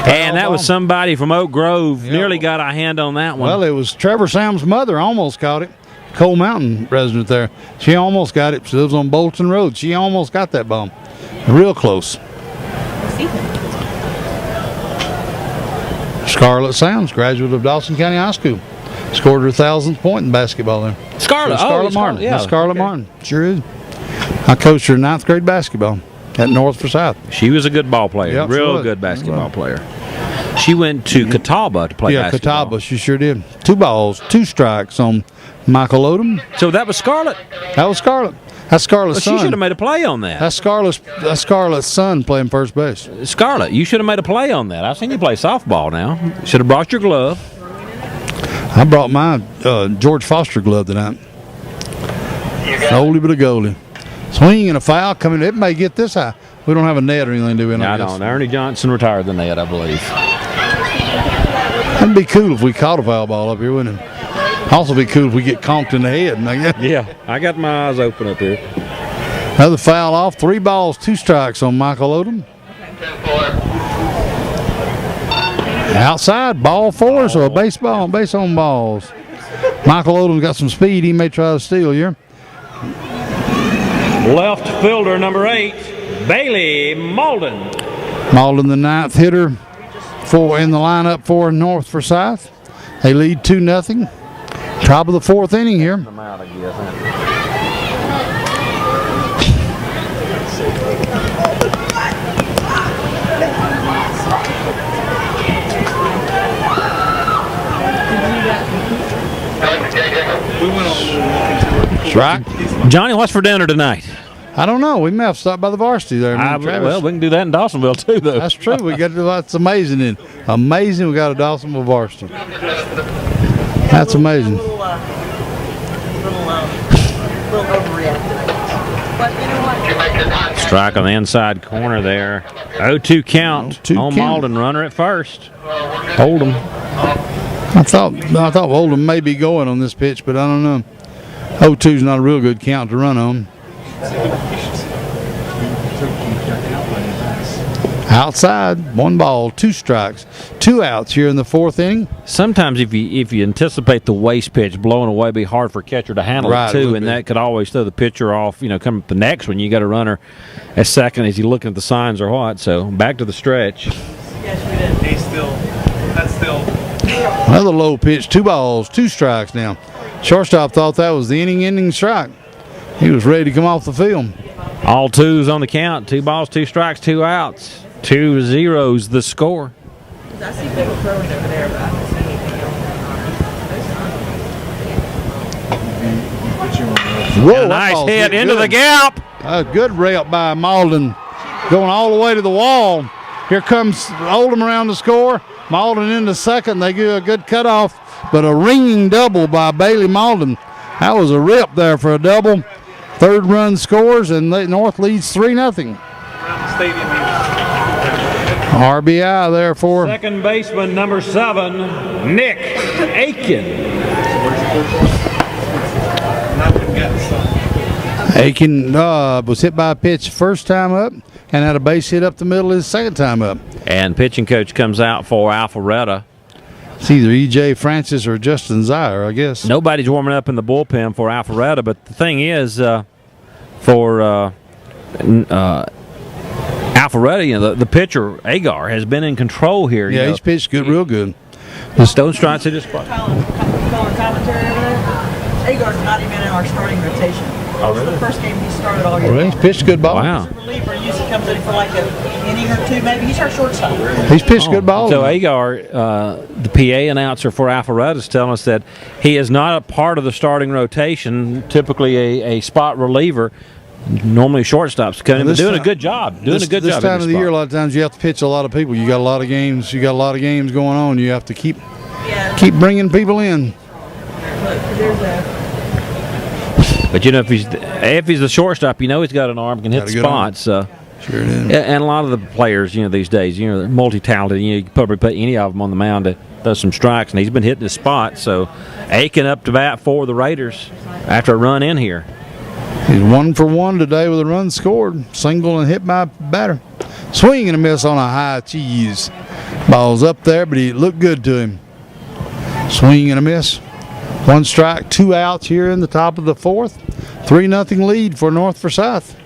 And that was somebody from Oak Grove nearly got a hand on that one. Well, it was Trevor Sam's mother almost caught it. Coal Mountain resident there. She almost got it. She lives on Bolton Road. She almost got that ball. Real close. Scarlett Sounds, graduate of Dawson County High School. Scored her 1,000th point in basketball there. Scarlett. Scarlett Martin. Yeah. Scarlett Martin. Sure is. I coached her in 9th grade basketball at North Forsyth. She was a good ball player. Yep, Real good basketball player. She went to Catawba to play basketball. Yeah, Catawba. She sure did. 2 balls, 2 strikes on Michael Odom. So that was Scarlett. That was Scarlett. That's Scarlett's son. She should have made a play on that. That's Scarlett's son playing first base. Scarlett, you should have made a play on that. I've seen you play softball now. Should have brought your glove. I brought my George Foster glove tonight. Oldie but a goalie. Swing and a foul coming. It may get this high. We don't have a net or anything, do we? No, I don't. Ernie Johnson retired the net, I believe. That'd be cool if we caught a foul ball up here, wouldn't it? Also be cool if we get conked in the head. Yeah, I got my eyes open up here. Another foul off. 3 balls, 2 strikes on Michael Odom. Outside, ball 4, so a base on balls. Michael Odom's got some speed. He may try to steal here. Left fielder number 8, Bailey Malden. Malden, the 9th hitter in the lineup for North Forsyth. They lead 2-0. Top of the 4th inning here. Strike. Johnny, what's for dinner tonight? I don't know. We may have stopped by the varsity there. Well, we can do that in Dawsonville too, though. That's true. We got that's amazing. Amazing. We got a Dawsonville varsity. That's amazing. Little overreacted. But you know what? Strike on the inside corner there. 0-2 count 0-2 on count. Malden. Runner at first. Hold him. I thought Oldham may be going on this pitch, but I don't know. 0-2's not a real good count to run on. Outside, 1 ball, 2 strikes, 2 outs here in the 4th inning. Sometimes if you anticipate the waste pitch blowing away, it'd be hard for a catcher to handle it too, and that could always throw the pitcher off. Come up the next one, you got a runner at second. Is he looking at the signs or what? So back to the stretch. Another low pitch, 2 balls, 2 strikes now. Shortstop thought that was the ending strike. He was ready to come off the field. All 2s on the count. 2 balls, 2 strikes, 2 outs. 2-0's the score. I see people throwing over there, but I don't see anything. Whoa, Nice hit into the gap. A good rep by Malden, going all the way to the wall. Here comes Oldham around the score. Malden into second. They get a good cutoff, but a ringing double by Bailey Malden. That was a rip there for a double. 3rd run scores, and North leads 3-0. RBI there for Second baseman number 7, Nick Aiken. Aiken. Was hit by a pitch first time up and had a base hit up the middle his second time up. And pitching coach comes out for Alpharetta. It's either E.J. Francis or Justin Zier, I guess. Nobody's warming up in the bullpen for Alpharetta, but the thing is, for Alpharetta, the pitcher, Agar, has been in control here. Yeah, he's pitched good, real good. The stone strikes at his spot. Color commentary over there. Agar's not even in our starting rotation. Oh, really? This is the first game he started all year. Well, he's pitched good ball. Wow. Reliever usually comes in for like an inning or 2, maybe. He's our shortstop. He's pitched good ball. So Agar, the PA announcer for Alpharetta, is telling us that he is not a part of the starting rotation, typically a spot reliever. Normally shortstops coming, but doing a good job. This time of the year, a lot of times you have to pitch a lot of people. You got a lot of games. You got a lot of games going on. You have to keep bringing people in. But if he's the shortstop, he's got an arm, can hit the spots. Sure it is. And a lot of the players, these days, they're multi-talented. You can probably put any of them on the mound that does some strikes, and he's been hitting his spots. So Aiken up to bat for the Raiders after a run in here. He's 1 for 1 today with a run scored. Single and hit by batter. Swing and a miss on a high cheese. Ball's up there, but he looked good to him. Swing and a miss. 1 strike, 2 outs here in the top of the 4th. 3-0 lead for North Forsyth.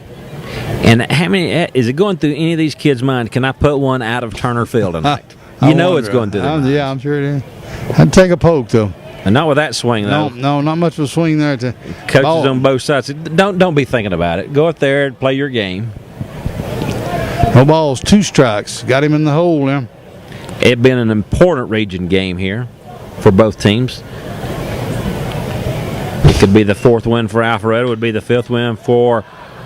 And how many is it going through any of these kids' mind? Can I put one out of Turner Field tonight? You know it's going through their minds. Yeah, I'm sure it is. I'd take a poke though. And not with that swing though. No, not much of a swing there. Coaches on both sides. Don't be thinking about it. Go up there and play your game. No balls, 2 strikes. Got him in the hole now. It's been an important region game here for both teams. It could be the 4th win for Alpharetta. It would be the 5th win for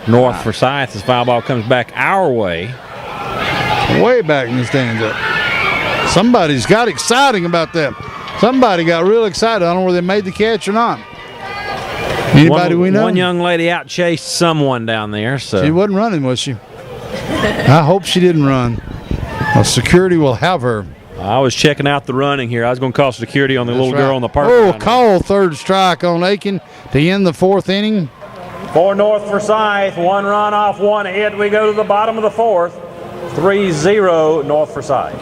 North Forsyth as foul ball comes back our way. Way back in the stands up. Somebody's got exciting about that. Somebody got real excited. I don't know whether they made the catch or not. Anybody we know? One young lady out chased someone down there. So she wasn't running, was she? I hope she didn't run. Well, security will have her. I was checking out the running here. I was going to call security on the little girl on the park. Oh, call 3rd strike on Aiken to end the 4th inning. For North Forsyth, 1 run off 1 hit. We go to the bottom of the 4th. 3-0 North Forsyth.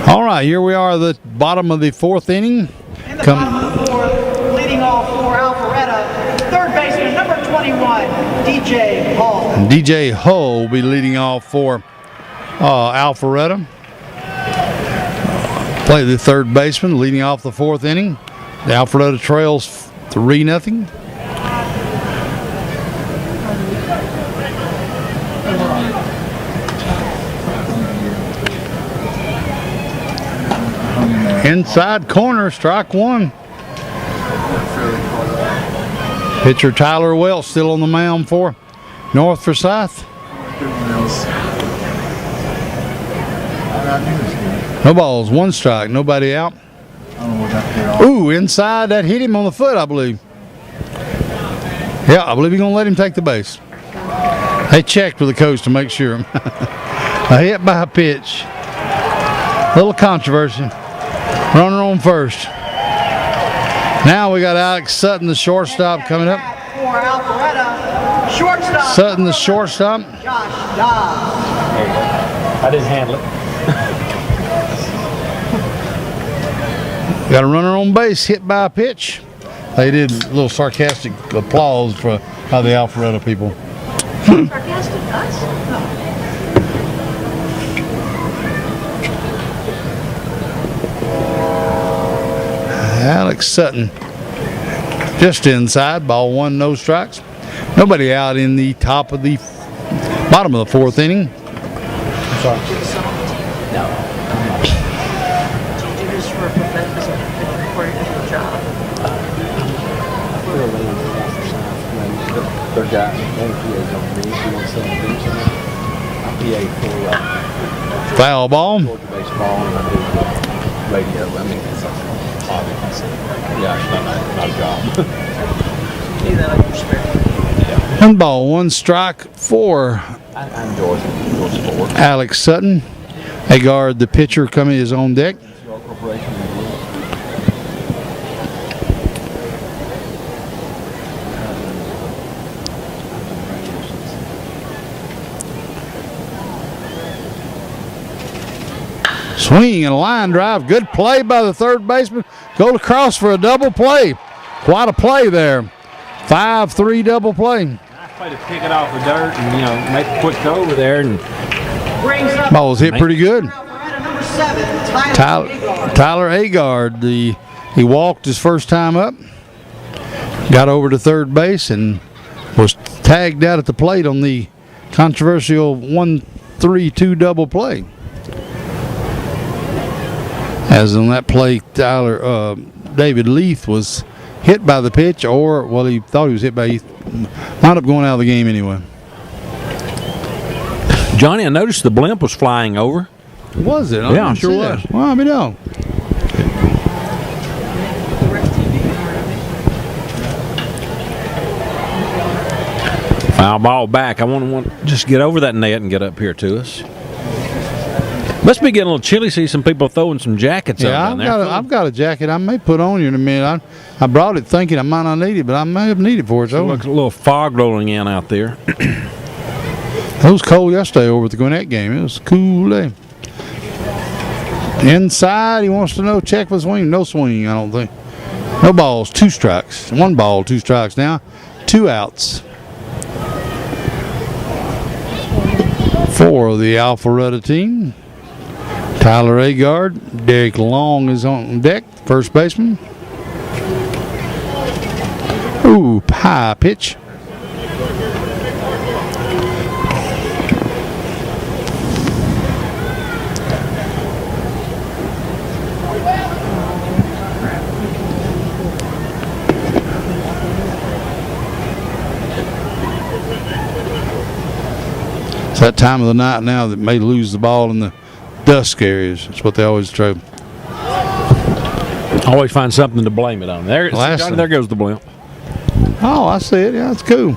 All right, here we are at the bottom of the 4th inning. In the bottom of the 4th, leading off for Alpharetta, 3rd baseman number 21, DJ Hull. And DJ Hull will be leading off for Alpharetta. Play the 3rd baseman, leading off the 4th inning. The Alpharetta trails 3-0. Inside corner, strike 1. Pitcher Tyler Welch still on the mound for North Forsyth. No balls, 1 strike, nobody out. Ooh, inside, that hit him on the foot, I believe. Yeah, I believe he's going to let him take the base. They checked with the coach to make sure. A hit by a pitch. Little controversy. Runner on first. Now we got Alex Sutton, the shortstop, coming up. For Alpharetta, shortstop. Sutton, the shortstop. Josh Dobbs. I didn't handle it. Got a runner on base, hit by a pitch. They did a little sarcastic applause for how the Alpharetta people. Sarcastic, us? No. Alex Sutton just inside, ball 1, no strikes. Nobody out in the bottom of the 4th inning. Do you do this for a job? Foul ball. Radio. I mean, it's not a job. One ball, 1 strike for I enjoy sport. Alex Sutton. Agard, the pitcher, coming his own deck. Swing and a line drive. Good play by the 3rd baseman. Go across for a double play. Quite a play there. 5-3 double play. Nice play to pick it off the dirt and, make a quick go over there. And ball was hit pretty good. Number 7, Tyler Agard. He walked his first time up. Got over to 3rd base and was tagged out at the plate on the controversial 1-3-2 double play. As on that play, David Leith was hit by the pitch, he thought he was hit by Heath. Wound up going out of the game anyway. Johnny, I noticed the blimp was flying over. Was it? Yeah, sure was. Well, I mean, no. Foul ball back. I want to just get over that net and get up here to us. Must be getting a little chilly. See some people throwing some jackets out down there. I've got a jacket I may put on you in a minute. I brought it thinking I might not need it, but I may have needed it for it. So it looks a little fog rolling in out there. It was cold yesterday over at the Gwinnett game. It was a cool day. Inside, he wants to know check for swing. No swing, I don't think. No balls, 2 strikes. 1 ball, 2 strikes now. 2 outs. For the Alpharetta team, Tyler Agard, Derek Long is on deck, first baseman. Ooh, high pitch. It's that time of the night now that may lose the ball in the dusk areas. That's what they always try. Always find something to blame it on. There goes the blimp. Oh, I see it. Yeah, that's cool.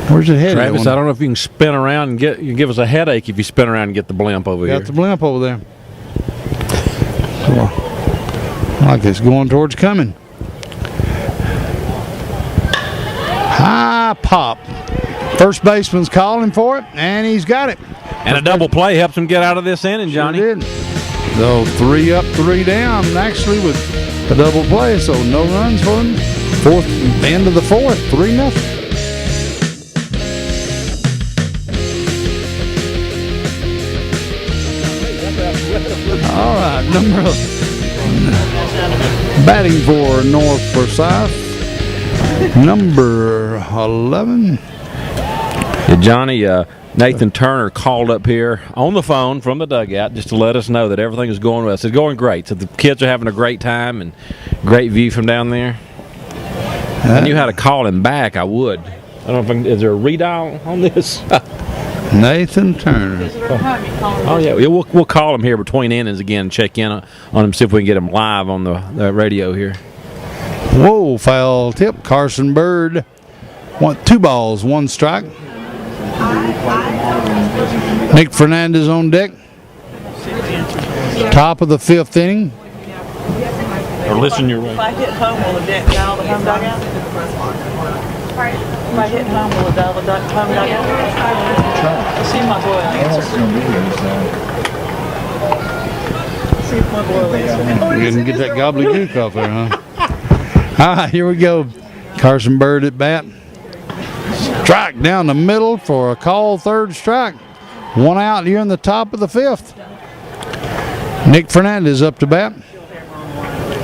Where's it headed? Travis, I don't know if you can spin around and you give us a headache if you spin around and get the blimp over here. Got the blimp over there. Like it's going towards coming. High pop. First baseman's calling for it, and he's got it. And a double play helps him get out of this inning, Johnny. Sure did. So 3 up, 3 down, actually, with a double play, so no runs for him. End of the 4th, 3-0. All right, batting for North Forsyth, number 11. Yeah, Johnny, Nathan Turner called up here on the phone from the dugout just to let us know that everything is going well. It's going great. So the kids are having a great time and great view from down there. If I knew how to call him back, I would. I don't know if is there a redial on this? Nathan Turner. Oh yeah, we'll call him here between innings again and check in on him, see if we can get him live on the radio here. Whoa, foul tip. Carson Bird. 2 balls, 1 strike. Nick Fernandez on deck. Top of the 5th inning. Or listen your way. If I hit home, will the deck dial the home dugout? If I hit home, will it dial the home dugout? See if my boy answers. See if my boy answers. We didn't get that gobbledygook off there, huh? All right, here we go. Carson Bird at bat. Strike down the middle for a call, 3rd strike. 1 out here in the top of the 5th. Nick Fernandez up to bat.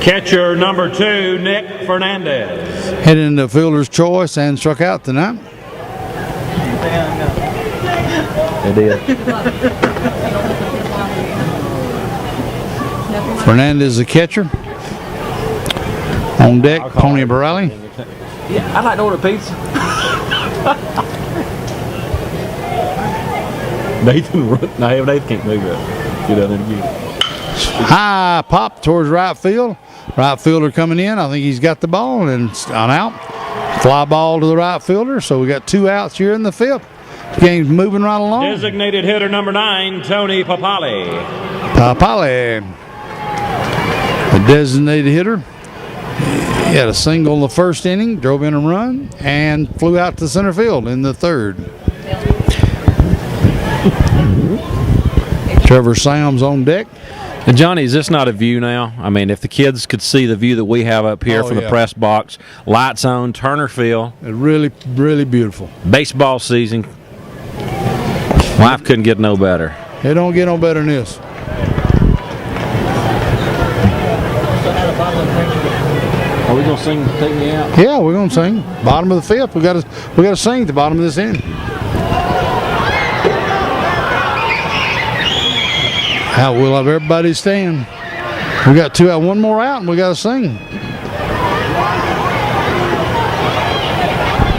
Catcher number 2, Nick Fernandez. Heading to fielder's choice and struck out tonight. It did. Fernandez the catcher. On deck, Pony Borelli. Yeah, I'd like to order pizza. Nathan can't move it. Get down there again. High pop towards right field. Right fielder coming in. I think he's got the ball and on out. Fly ball to the right fielder. So we got 2 outs here in the 5th. Game's moving right along. Designated hitter number 9, Tony Papali. Papale, the designated hitter. He had a single in the 1st inning, drove in a run, and flew out to center field in the 3rd. Trevor Sams on deck. And Johnny, is this not a view now? I mean, if the kids could see the view that we have up here from the press box, lights on, Turner Field. It's really, really beautiful. Baseball season. Life couldn't get no better. It don't get no better than this. Are we gonna sing "Take Me Out"? Yeah, we're gonna sing. Bottom of the 5th. We gotta sing at the bottom of this inning. How we'll have everybody stand. We got 2 out, 1 more out, and we gotta sing.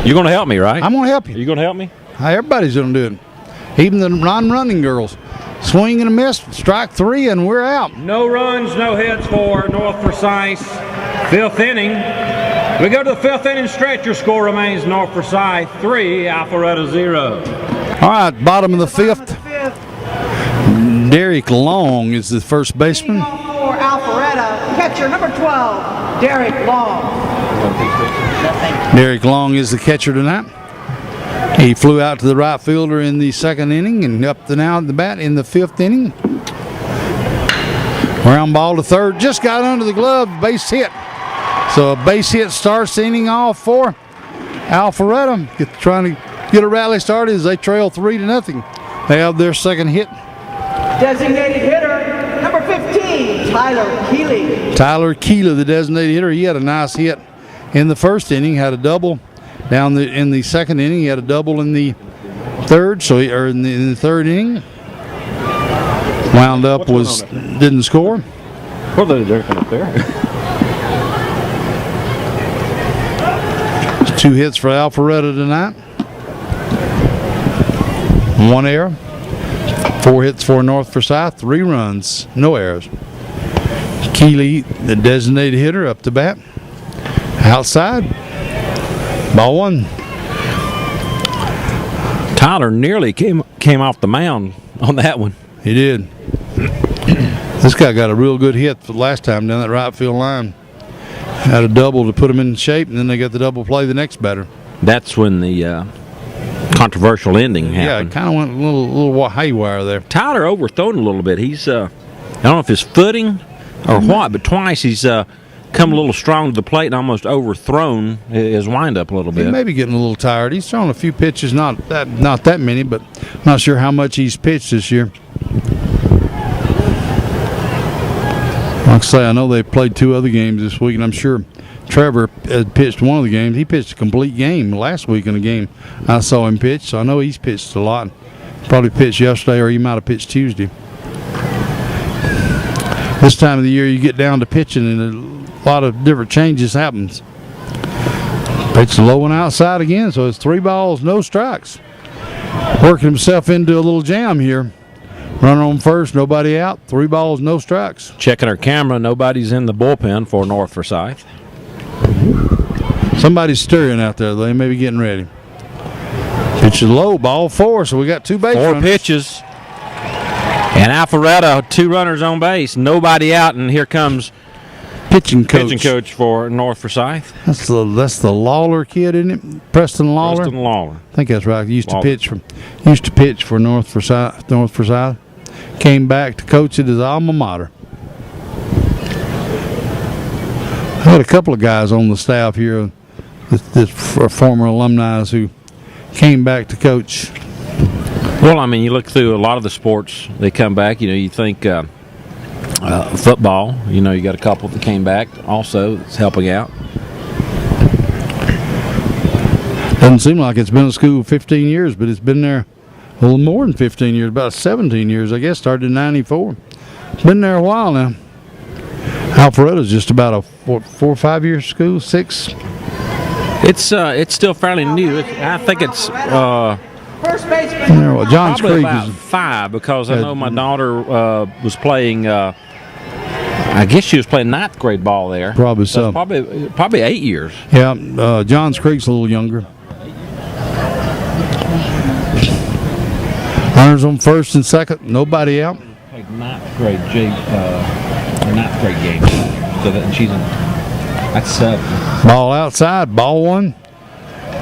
You're gonna help me, right? I'm gonna help you. Are you gonna help me? Everybody's gonna do it. Even the non-running girls. Swing and a miss, strike 3, and we're out. No runs, no hits for North Forsyth. 5th inning. We go to the 5th inning stretch. Your score remains North Forsyth 3, Alpharetta 0. All right, bottom of the 5th. Derek Long is the first baseman. For Alpharetta, catcher number 12, Derek Long. Derek Long is the catcher tonight. He flew out to the right fielder in the 2nd inning and up the now at the bat in the 5th inning. Ground ball to third. Just got under the glove. Base hit. So a base hit starts the inning off for Alpharetta. Trying to get a rally started as they trail 3-0. They have their second hit. Designated hitter, number 15, Tyler Keeley. Tyler Keeley, the designated hitter, he had a nice hit in the first inning. Had a double in the second inning. He had a double in the third. In the third inning, wound up didn't score. What are they doing up there? 2 hits for Alpharetta tonight. 1 error. 4 hits for North Forsyth. 3 runs. No errors. Keeley, the designated hitter, up to bat. Outside. Ball 1. Tyler nearly came off the mound on that one. He did. This guy got a real good hit for the last time down that right field line. Had a double to put him in shape, and then they got the double play the next batter. That's when the controversial ending Yeah, it happened. kind of went a little haywire there. Tyler overthrown a little bit. He's I don't know if his footing or what, but twice he's come a little strong to the plate and almost overthrown his windup a little He bit. may be getting a little tired. He's thrown a few pitches, not that many, but not sure how much he's pitched this year. Like I say, I know they played 2 other games this week, and I'm sure Trevor had pitched one of the games. He pitched a complete game last week in a game I saw him pitch, so I know he's pitched a lot. Probably pitched yesterday, or he might have pitched Tuesday. This time of the year, you get down to pitching, and a lot of different changes happens. Pitched low and outside again, so it's 3 balls, no strikes. Working himself into a little jam here. Runner on first, nobody out. 3 balls, no strikes. Checking our camera, nobody's in the bullpen for North Forsyth. Somebody's stirring out there. They may be getting ready. Pitch is low, ball 4, so we got 2 base 4 runners. pitches. And Alpharetta, 2 runners on base, nobody out, and here comes Pitching coach for North Forsyth. That's the Lawler kid, isn't it? Preston Lawler. Preston Lawler. I think that's right. He used to Lawler. pitch for North Forsyth. Came back to coach at his alma mater. I had a couple of guys on the staff here that are former alumni who came back to coach. Well, I mean, you look through a lot of the sports, they come back. You think football, you got a couple that came back also that's helping out. Doesn't seem like it's been a school 15 years, but it's been there a little more than 15 years, about 17 years, I guess. Started in '94. It's been there a while now. Alpharetta's just about a 4 or 5 year school, 6. It's still fairly new. I think it's First baseman. Well, Johns probably Creek about is 5 because I know my daughter was playing. I guess she was playing 9th grade ball there. probably So so. it's probably 8 years. Yeah, Johns Creek's a little younger. Runners on first and second, nobody out. Played 9th grade game. So that she's that's 7. Ball outside, ball 1.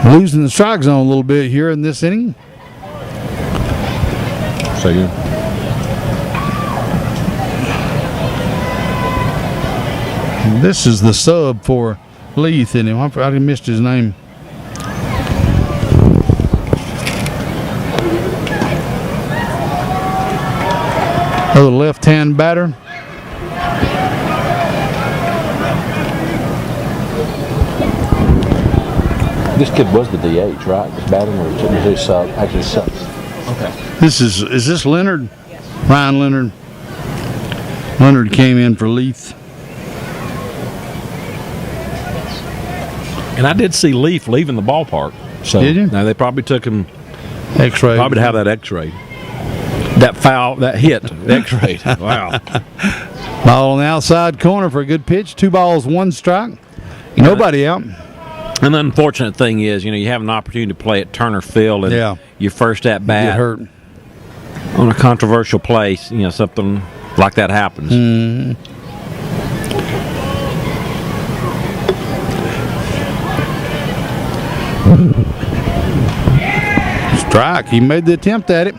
Losing the strike zone a little bit here in this inning. So you. This is the sub for Leith in him. I missed his name. Another left-hand batter. This kid was the DH, right? Was batting or was he sub? Actually sub. Okay. Is this Leonard? Yes. Ryan Leonard. Leonard came in for Leith. And I did see Leaf leaving the ballpark. So Did you? Now they probably took him X-ray. probably to have that X-ray. That foul, that hit, X-ray. Wow. Ball on the outside corner for a good pitch. 2 balls, 1 strike. Nobody out. And the unfortunate thing is, you have an opportunity to play at Turner Field and your first at bat Get hurt. on a controversial play. Something like that happens. Strike. He made the attempt at it.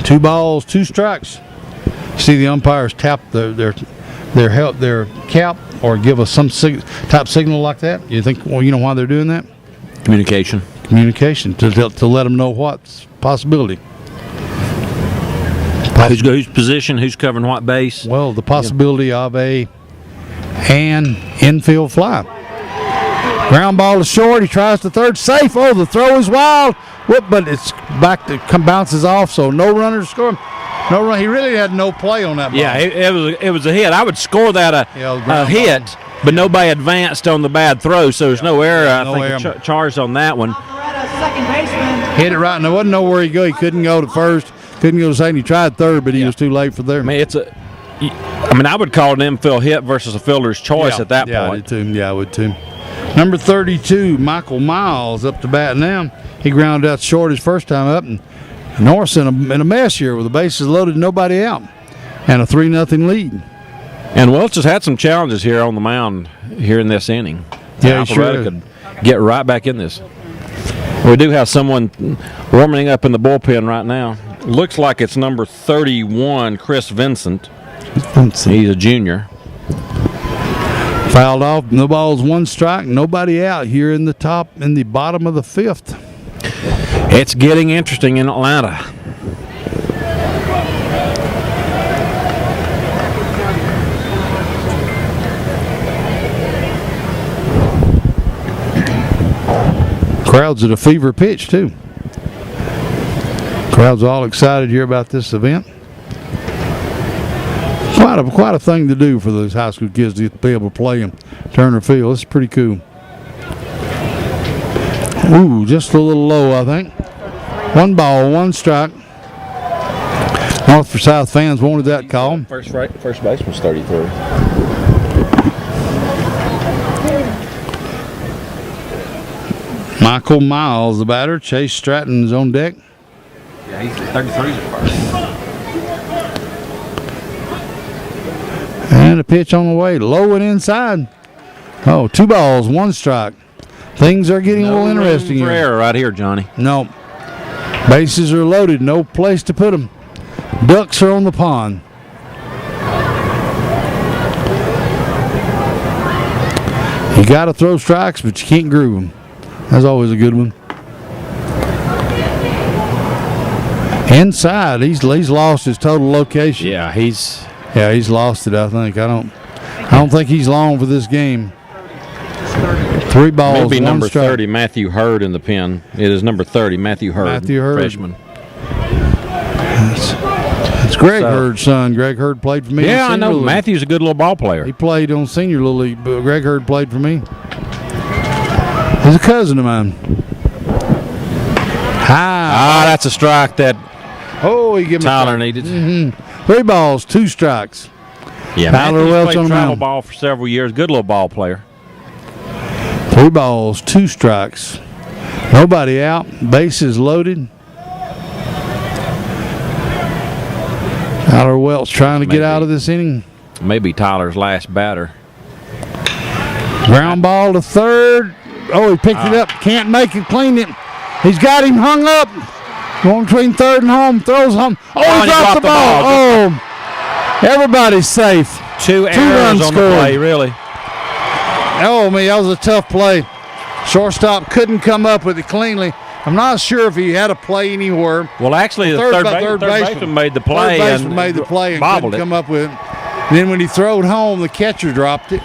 2 balls, 2 strikes. See the umpires tap their their cap or give us some type signal like that? You think? Well, you know why they're doing that? Communication. Communication to let them know what's possibility. Whose position? Who's covering what base? Well, the possibility of an infield fly. Ground ball is short. He tries to third. Safe. Oh, the throw is wild. Whoop, but it's back to bounces off. So no runners score. No run. He really had no play on that ball. Yeah, it was a hit. I would score that a hit, but nobody advanced on the bad throw, so there's no error. I think charged on that one. Second baseman. Hit it right, and there wasn't nowhere he go. He couldn't go to first. Couldn't go to second. He tried third, but he was too late for there. I would call it an infield hit versus a fielder's choice at that point. I did too. Yeah, I would too. Number 32, Michael Miles, up to bat now. He grounded out short his first time up, and Norris in a mess here with the bases loaded, nobody out, and a 3-0 lead. And Welch has had some challenges here on the mound here in this inning. Yeah, he sure could get right back in this. We do have someone warming up in the bullpen right now. Looks like it's number 31, Chris Vincent. He's a junior. Fouled off. No balls, one strike. Nobody out here in the bottom of the fifth. It's getting interesting in Atlanta. Crowd's at a fever pitch too. Crowd's all excited here about this event. Quite a thing to do for those high school kids to be able to play in Turner Field. It's pretty cool. Ooh, just a little low, I think. 1 ball, 1 strike. North Forsyth fans wanted that call. First baseman's 33. Michael Miles, the batter. Chase Stratton is on deck. Yeah, he's 33 at first. And a pitch on the way, low and inside. Oh, 2 balls, 1 strike. Things are getting a little interesting here. here. Error right here, Johnny. No. Bases are loaded, no place to put them. Ducks are on the pond. You got to throw strikes, but you can't groove them. That's always a good one. Inside, he's lost his total location. Yeah, he's lost it. I think. I don't think he's long for this game. 3 balls, maybe 1 number strike. 30, Matthew Hurd in the pen. It is number 30, Matthew Hurd. Freshman. It's Greg Hurd's son. Greg Hurd played for me. Yeah, I know. Matthew's a good little ball player. He played on Senior Little League, but Greg Hurd played for me. He's a cousin of mine. That's a strike that he gave me Tyler needed. 3 balls, 2 strikes. Yeah, Tyler Matthew's Welch played on the travel mound. ball for several years. Good little ball player. 3 balls, 2 strikes. Nobody out. Bases loaded. Tyler Welch trying to get out of this inning. Maybe Tyler's last batter. Ground ball to third. Oh, he picked it up. Can't make it. Clean it. He's got him hung up. Going between third and home. Throws home. Oh, he dropped the ball. Oh, everybody's safe. 2 errors on the play, really. Oh, man, that was a tough play. Shortstop couldn't come up with it cleanly. I'm not sure if he had a play anywhere. Well, actually, the third baseman made the play. Third baseman made the play and couldn't come up with it. And then when he throwed home, the catcher dropped it.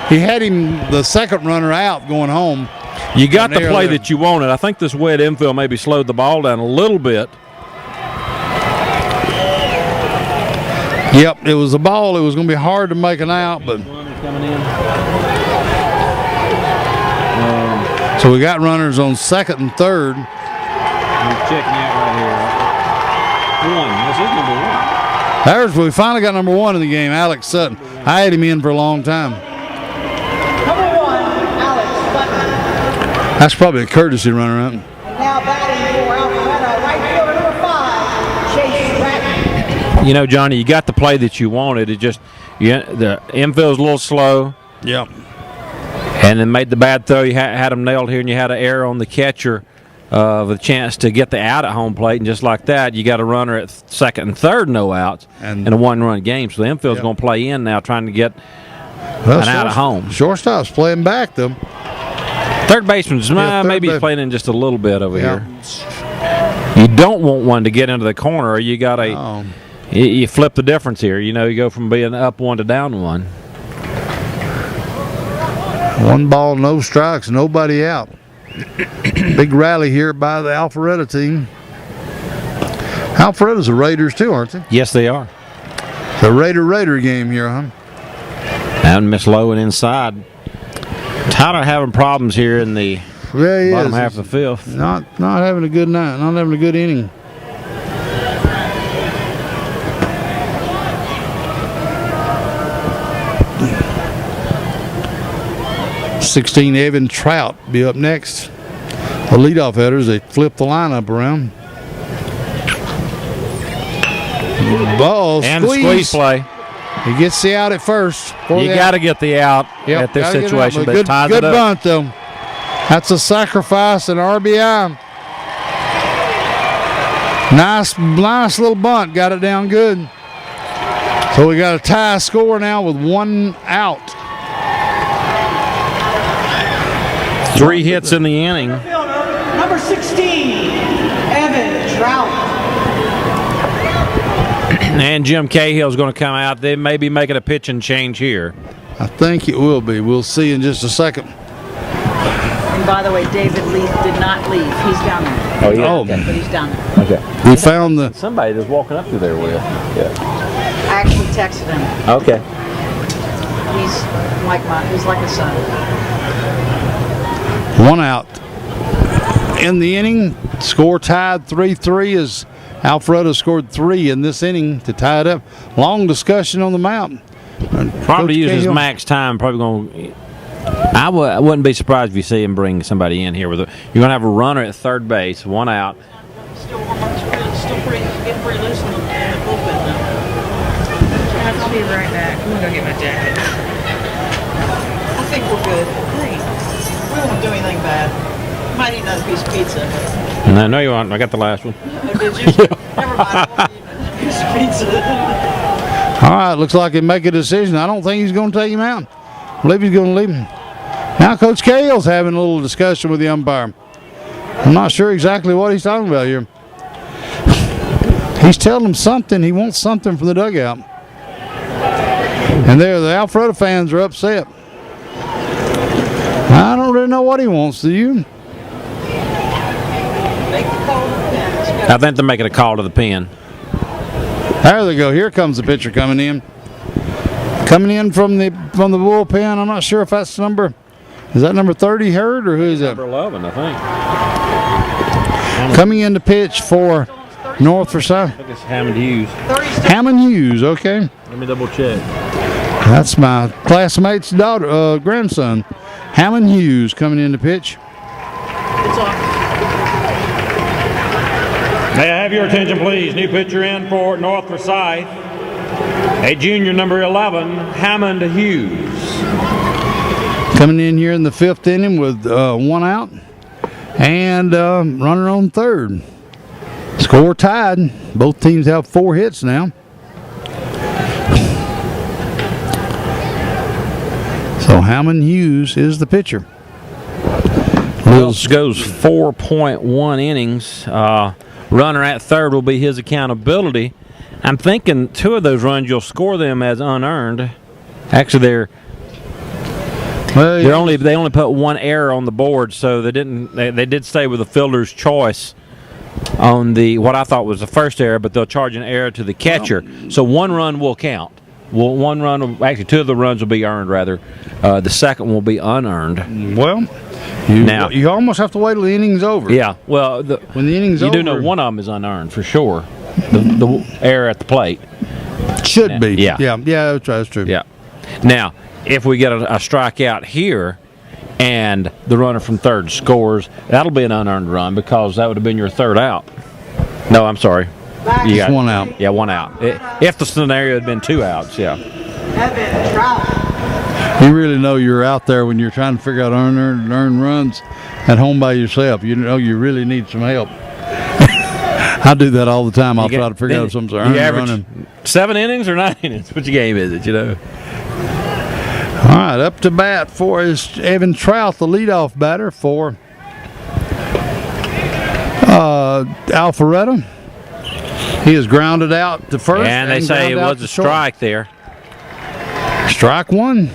He had him, the second runner, out going home. You got the play that you wanted. I think this wet infield maybe slowed the ball down a little bit. Yep, it was a ball. It was going to be hard to make an out, but so we got runners on second and third. I'm checking out right here. 1. This is number 1. We finally got number 1 in the game, Alex Sutton. I had him in for a long time. Number 1, Alex Sutton. That's probably a courtesy runner up. Now batting for Alpharetta, right fielder number 5, Chase Stratton. You know, Johnny, you got the play that you wanted. It just the infield's a little slow. Yep. And then made the bad throw. You had him nailed here, and you had an error on the catcher of a chance to get the out at home plate, and just like that, you got a runner at second and third, no outs, And- in a one-run game. So the infield's going to play in now, trying to get an out at home. Shortstop's playing back, though. Third baseman's third maybe base- playing in just a little bit over Yeah. here. You don't want one to get into the corner, or you got Oh. you flip the difference here. You go from being up one to down one. 1 ball, no strikes, nobody out. Big rally here by the Alpharetta team. Alpharetta's the Raiders too, aren't they? Yes, they are. It's a Raider game here, huh? And Miss Lowen inside. Tyler having problems here in the Yeah, he bottom is. half of the fifth. Not having a good night, not having a good inning. #16 Evan Trout be up next. The leadoff hitters, they flip the lineup around. Ball And the squeeze play. He gets the out at first. You got to get the out at this gotta get it out, situation, but good, ties good it up. bunt though. That's a sacrifice, an RBI. Nice little bunt. Got it down good. So we got a tie score now with 1 out. 3 hits in the inning. Fielder, number 16, Evan Trout. And Jim Cahill's going to come out. They may be making a pitching change here. I think it will be. We'll see in just a second. And by the way, David Leaf did not leave. He's down there. Oh, yeah? Oh. But he's down there. Okay. We found the Somebody that's walking up through there with. Yeah. I actually texted him. Okay. He's like a son. 1 out. In the inning, score tied 3-3 as Alpharetta scored 3 in this inning to tie it up. Long discussion on the mound. Probably Coach use his Cahill- max time. Probably going. I wouldn't be surprised if you see him bring somebody in here with you're going to have a runner at third base, 1 out. Still getting pretty loose in the bullpen now. I'll be right back. I'm going to go get my jacket. I think we're good. Great. We won't do anything bad. Might eat another piece of pizza. No, you aren't. I got the last one. Oh, did you? Never mind. I won't eat another piece of pizza. All right, looks like he make a decision. I don't think he's going to take him out. I believe he's going to leave him. Now Coach Cahill's having a little discussion with the umpire. I'm not sure exactly what he's talking about here. He's telling him something. He wants something from the dugout. And there, the Alpharetta fans are upset. I don't really know what he wants. Do you? Make the call to the pen. I think they're making a call to the pen. There they go. Here comes the pitcher coming in. Coming in from the bullpen. I'm not sure if that's number. Is that number 30 Hurd or who is that? Number 11, I think. Coming in to pitch for North Forsyth. I think it's Hammond Hughes. Hammond Hughes. Okay, Let me double check. that's my classmate's daughter, grandson. Hammond Hughes coming in to pitch. It's on. May I have your attention, please? New pitcher in for North Forsyth, a junior, number 11, Hammond Hughes. Coming in here in the 5th inning with 1 out and runner on third. Score tied. Both teams have 4 hits now. So Hammond Hughes is the pitcher. Wills goes 4.1 innings. Runner at third will be his accountability. I'm thinking 2 of those runs you'll score them as unearned. Actually, they only put 1 error on the board, so they did stay with the fielder's choice on the what I thought was the first error, but they'll charge an error to the catcher. So 1 run will count. Well, 1 run, actually 2 of the runs will be earned rather. The second will be unearned. Well, you almost have to wait till the inning's over. Yeah, well, When the inning's you over, do know one of them is unearned for sure. The error at the plate. should be. Yeah. Yeah, that's true. Yeah. Now, if we get a strikeout here and the runner from third scores, that'll be an unearned run because that would have been your third out. No, I'm sorry. You Just 1 out. Yeah, 1 out. If the scenario had been 2 outs, yeah. Evan Trout. You really know you're out there when you're trying to figure out unearned and earned runs. at home by yourself. You know you really need some help. I do that all the time. I'll try to figure out if something's running. 7 innings or 9 innings? Which game is it, you know? All right, up to bat for is Evan Trout, the leadoff batter for Alpharetta. He is grounded out to first. And they say it was a strike there. Strike one.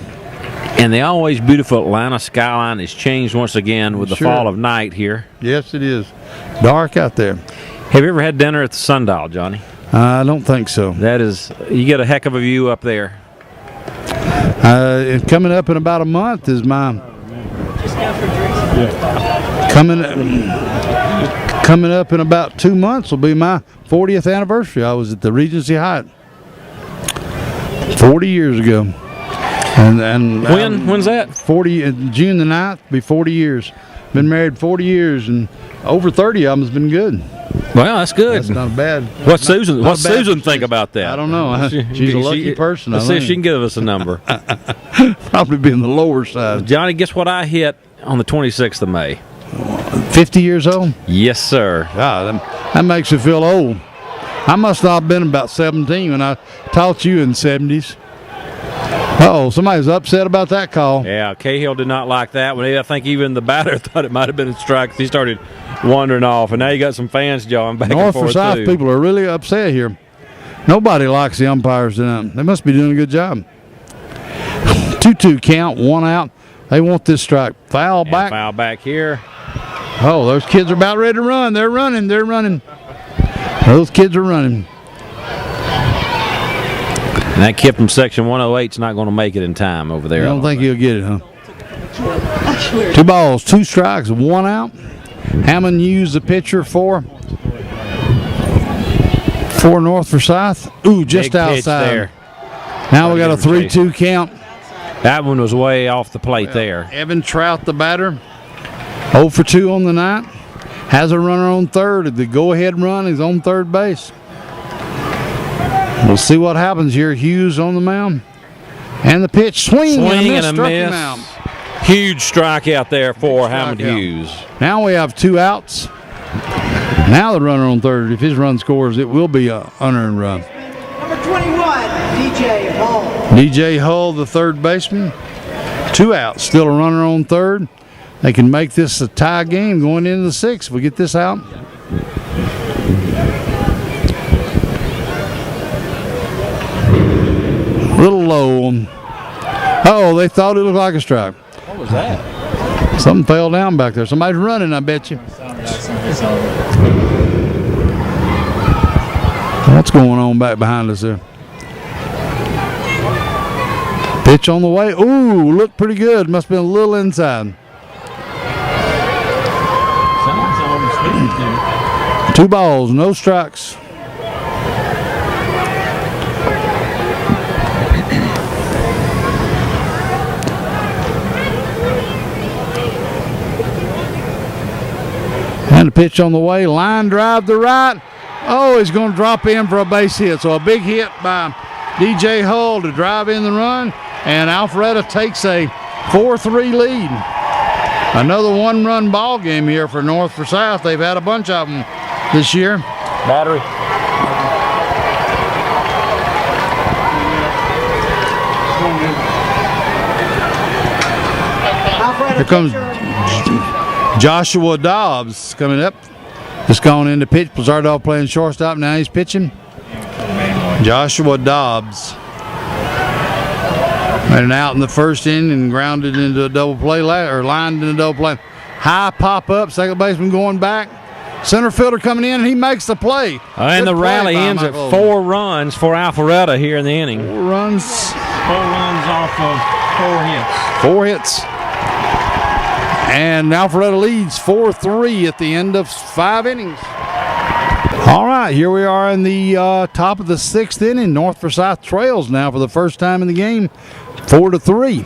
And the always beautiful Atlanta skyline has changed once again with the fall of night here. Yes, it is. Dark out there. Have you ever had dinner at the Sundial, Johnny? I don't think so. That is, you get a heck of a view up there. Coming up in about a month is my coming up in about 2 months will be my 40th anniversary. I was at the Regency Hyatt 40 years ago. And when's that? June the 9th, be 40 years. Been married 40 years, and over 30 of them has been good. Well, that's good. That's not bad. What's Susan think about that? I don't know. She's a lucky person. Let's see if she can give us a number. Probably be in the lower side. Johnny, guess what I hit on the 26th of May? 50 years old? Yes, sir. God, that makes you feel old. I must not have been about 17 when I taught you in the 70s. Uh-oh, somebody's upset about that call. Yeah, Cahill did not like that one. I think even the batter thought it might have been a strike. He started wandering off, and now you got some fans jawing back and forth, North Forsyth too. People are really upset here. Nobody likes the umpires tonight. They must be doing a good job. 2-2 count, 1 out. They want this strike. Foul back. Foul back here. Oh, those kids are about ready to run. They're running. Those kids are running. And that kid from Section 108 is not going to make it in time over there. I don't think he'll get it, huh? 2 balls, 2 strikes, 1 out. Hammond used the pitcher for North Forsyth. Ooh, just Big outside. pitch there. Now we got a 3-2 count. That one was way off the plate there. Evan Trout, the batter, 0 for 2 on the night. Has a runner on third. The go-ahead run is on third base. We'll see what happens here. Hughes on the mound. And the pitch, swing and a miss. Struck him out. Huge strikeout there for Hammond Hughes. Now we have 2 outs. Now the runner on third. If his run scores, it will be an unearned run. Number 21, DJ Hull. DJ Hull, the third baseman. 2 outs. Still a runner on third. They can make this a tie game going into the 6th if we get this out. A little low. Oh, they thought it looked like a strike. What was that? Something fell down back there. Somebody's running, I bet you. What's going on back behind us there? Pitch on the way. Ooh, looked pretty good. Must have been a little inside. 2 balls, no strikes. And the pitch on the way, line drive to right. Oh, he's going to drop in for a base hit. So a big hit by DJ Hull to drive in the run. And Alpharetta takes a 4-3 lead. Another 1-run ball game here for North Forsyth. They've had a bunch of them this year. Battery. Here comes Joshua Dobbs coming up. Just gone into pitch. Blizzardo playing shortstop. Now he's pitching. Joshua Dobbs. Made an out in the first inning and grounded into a double play, or lined in a double play. High pop up. Second baseman going back. Center fielder coming in, and he makes the play. And the rally ends at 4 runs for Alpharetta here in the inning. 4 runs. 4 runs off of 4 hits. 4 hits. And Alpharetta leads 4-3 at the end of 5 innings. All right, here we are in the top of the 6th inning. North Forsyth trails now for the first time in the game, 4-3.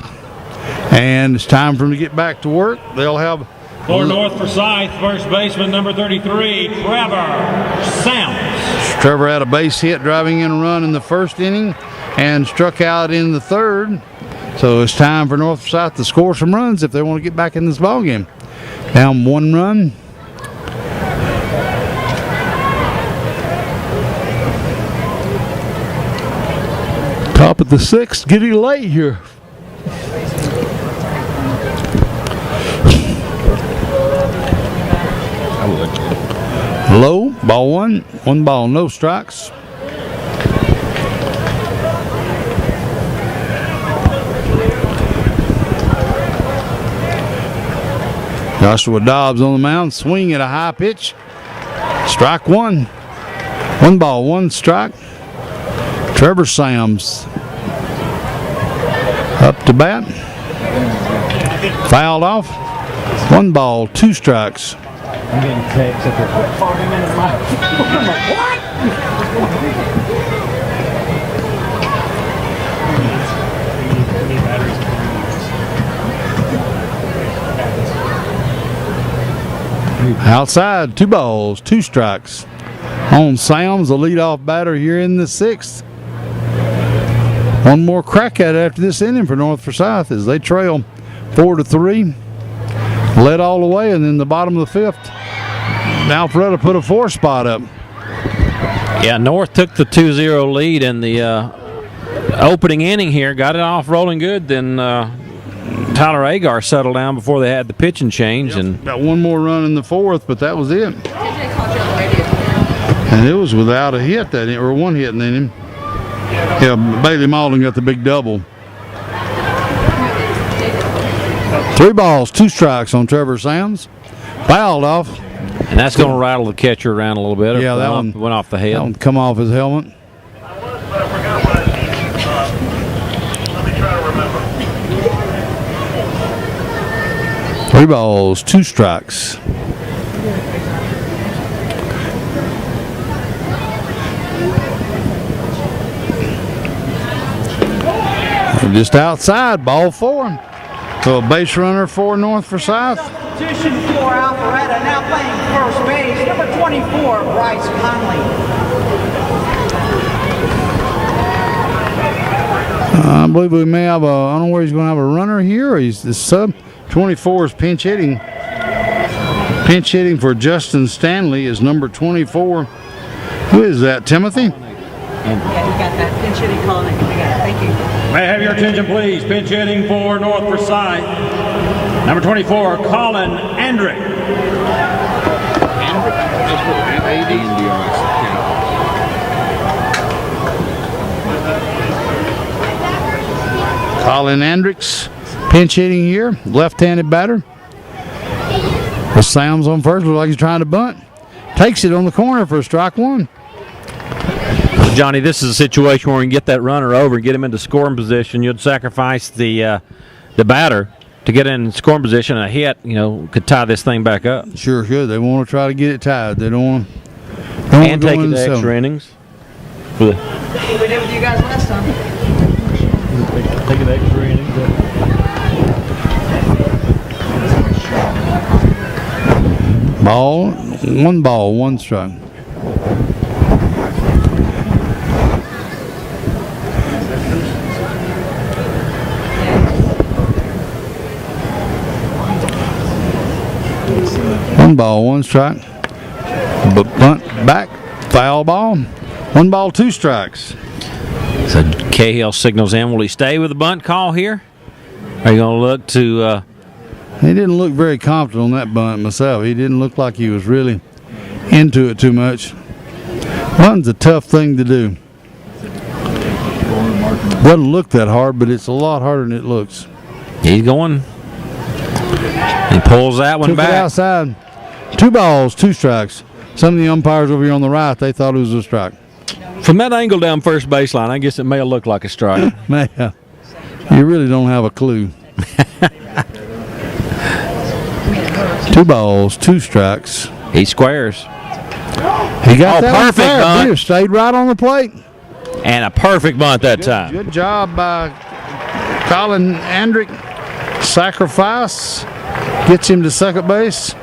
And it's time for them to get back to work. They'll have... For North Forsyth, first baseman number 33, Trevor Samps. Trevor had a base hit driving in a run in the first inning and struck out in the third. So it's time for North Forsyth to score some runs if they want to get back in this ball game. Down 1 run. Top of the 6th, getting late here. Low, ball 1, 1 ball, no strikes. Joshua Dobbs on the mound, swing at a high pitch. Strike 1. 1 ball, 1 strike. Trevor Sams up to bat. Fouled off. 1 ball, 2 strikes. I'm getting texts at the 40-minute mark. I'm like, what? Outside, 2 balls, 2 strikes. On Sams, the leadoff batter here in the 6th. One more crack at it after this inning for North Forsyth as they trail 4-3. Led all the way, and then the bottom of the 5th, Alpharetta put a 4 spot up. Yeah, North took the 2-0 lead in the opening inning here, got it off rolling good, then Tyler Agar settled down before they had the pitching change. Yep. And got 1 more run in the 4th, but that was it. And it was without a hit that inning, or 1 hit in the inning. Yeah, Bailey Malden got the big double. 3 balls, 2 strikes on Trevor Sams. Fouled off. And that's going to rattle the catcher around a little bit. Yeah, that one went off the head. That one come off his helmet. Three balls, 2 strikes. Just outside, ball 4. So a base runner for North Forsyth. Substitution for Alpharetta, now playing first base, number 24, Bryce Conley. I believe we may have I don't know where he's going to have a runner here. Or he's the sub. 24 is pinch hitting. Pinch hitting for Justin Stanley is number 24. Who is that, Timothy? Yeah, you got that pinch hitting calling. We got it. Thank you. May I have your attention, please? Pinch hitting for North Forsyth. Number 24, Colin Andrick. Colin Andricks pinch hitting here, left-handed batter. The Sam's on first, looks like he's trying to bunt. Takes it on the corner for strike 1. Johnny, this is a situation where you can get that runner over and get him into scoring position. You'd sacrifice the batter to get in scoring position. A hit, could tie this thing back up. Sure could. They want to try to get it tied. They don't want to. And take it to extra innings. We did with you guys last time. Take an extra inning. Ball, 1 ball, 1 strike. One ball, 1 strike. Bunt back, foul ball. 1 ball, 2 strikes. So Cahill signals in. Will he stay with the bunt call here? Are you going to look to? He didn't look very confident on that bunt myself. He didn't look like he was really into it too much. Bunting's a tough thing to do. Doesn't look that hard, but it's a lot harder than it looks. He's going. He pulls that one Took back. it outside. 2 balls, 2 strikes. Some of the umpires over here on the right, they thought it was a strike. From that angle down first baseline, I guess it may have looked like a strike. Man, you really don't have a clue. 2 balls, 2 strikes. He squares. He got that perfect one fair. bunt. He stayed right on the plate. And a perfect bunt that time. Good job by Colin Andrick. Sacrifice gets him to second base.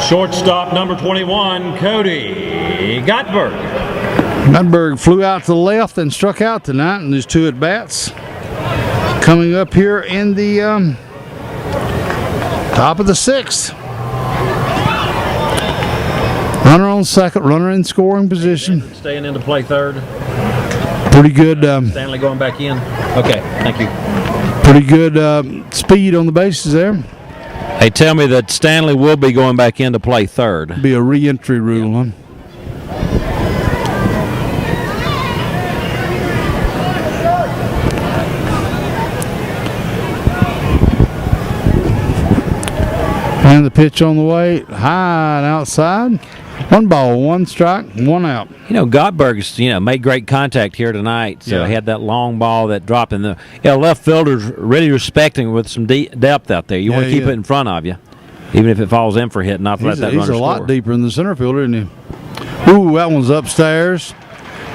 Shortstop number 21, Cody Gottberg. Gottberg flew out to the left and struck out tonight in his 2 at-bats. Coming up here in the top of the 6th. Runner on second, runner in scoring position. Staying into play third. Pretty good. Stanley going back in. Okay, thank you. Pretty good speed on the bases there. They tell me that Stanley will be going back in to play third. Be a re-entry rule, huh? And the pitch on the way, high and outside. 1 ball, 1 strike, 1 out. You know, Gottberg's, made great contact here tonight. So he had that long ball that dropped in the left fielder's really respecting with some depth out there. You want to keep it in front of you, even if it falls in for hit, not to let that runner score. He's a lot deeper in the center fielder, isn't he? Ooh, that one's upstairs.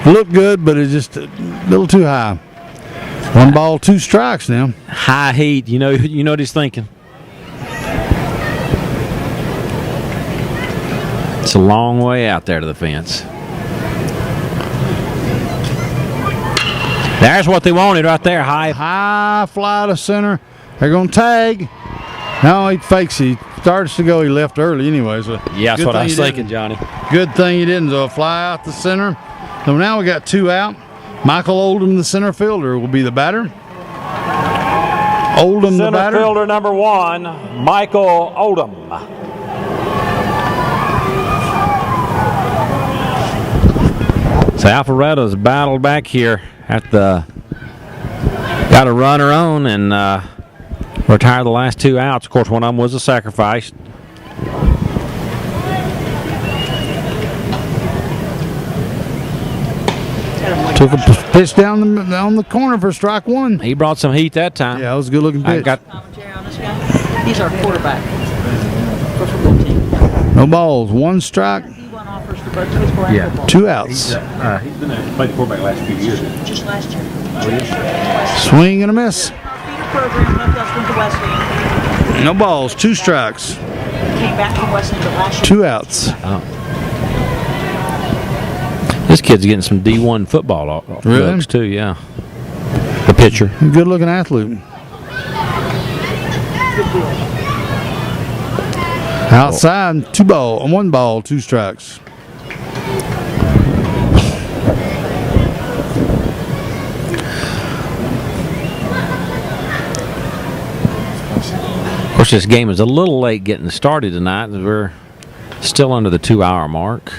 Looked good, but it's just a little too high. 1 ball, 2 strikes now. High heat. You know what he's thinking. It's a long way out there to the fence. There's what they wanted right there. High fly to center. They're going to tag. No, he fakes. He starts to go. He left early anyway. So yeah, that's what I was thinking, Johnny. Good thing he didn't. So a fly out the center. So now we got 2 out. Michael Oldham, the center fielder, will be the batter. Oldham, the batter. Center fielder number 1, Michael Oldham. So Alpharetta's battled back here at got a runner on and retired the last 2 outs. Of course, one of them was a sacrifice. Took a pitch down the corner for strike 1. He brought some heat that time. Yeah, that was a good looking pitch. He's our quarterback for football team. No balls, 1 strike. Yeah. 2 outs. He's been played quarterback last few years. Just last year. Swing and a miss. Program left us went to Wesleyan. No balls, 2 strikes. Came back from Wesleyan last year. 2 outs. This kid's getting some D1 football Really? looks too, yeah. The pitcher. Good looking athlete. Outside, 1 ball, 2 strikes. Of course, this game is a little late getting started tonight. We're still under the 2-hour mark.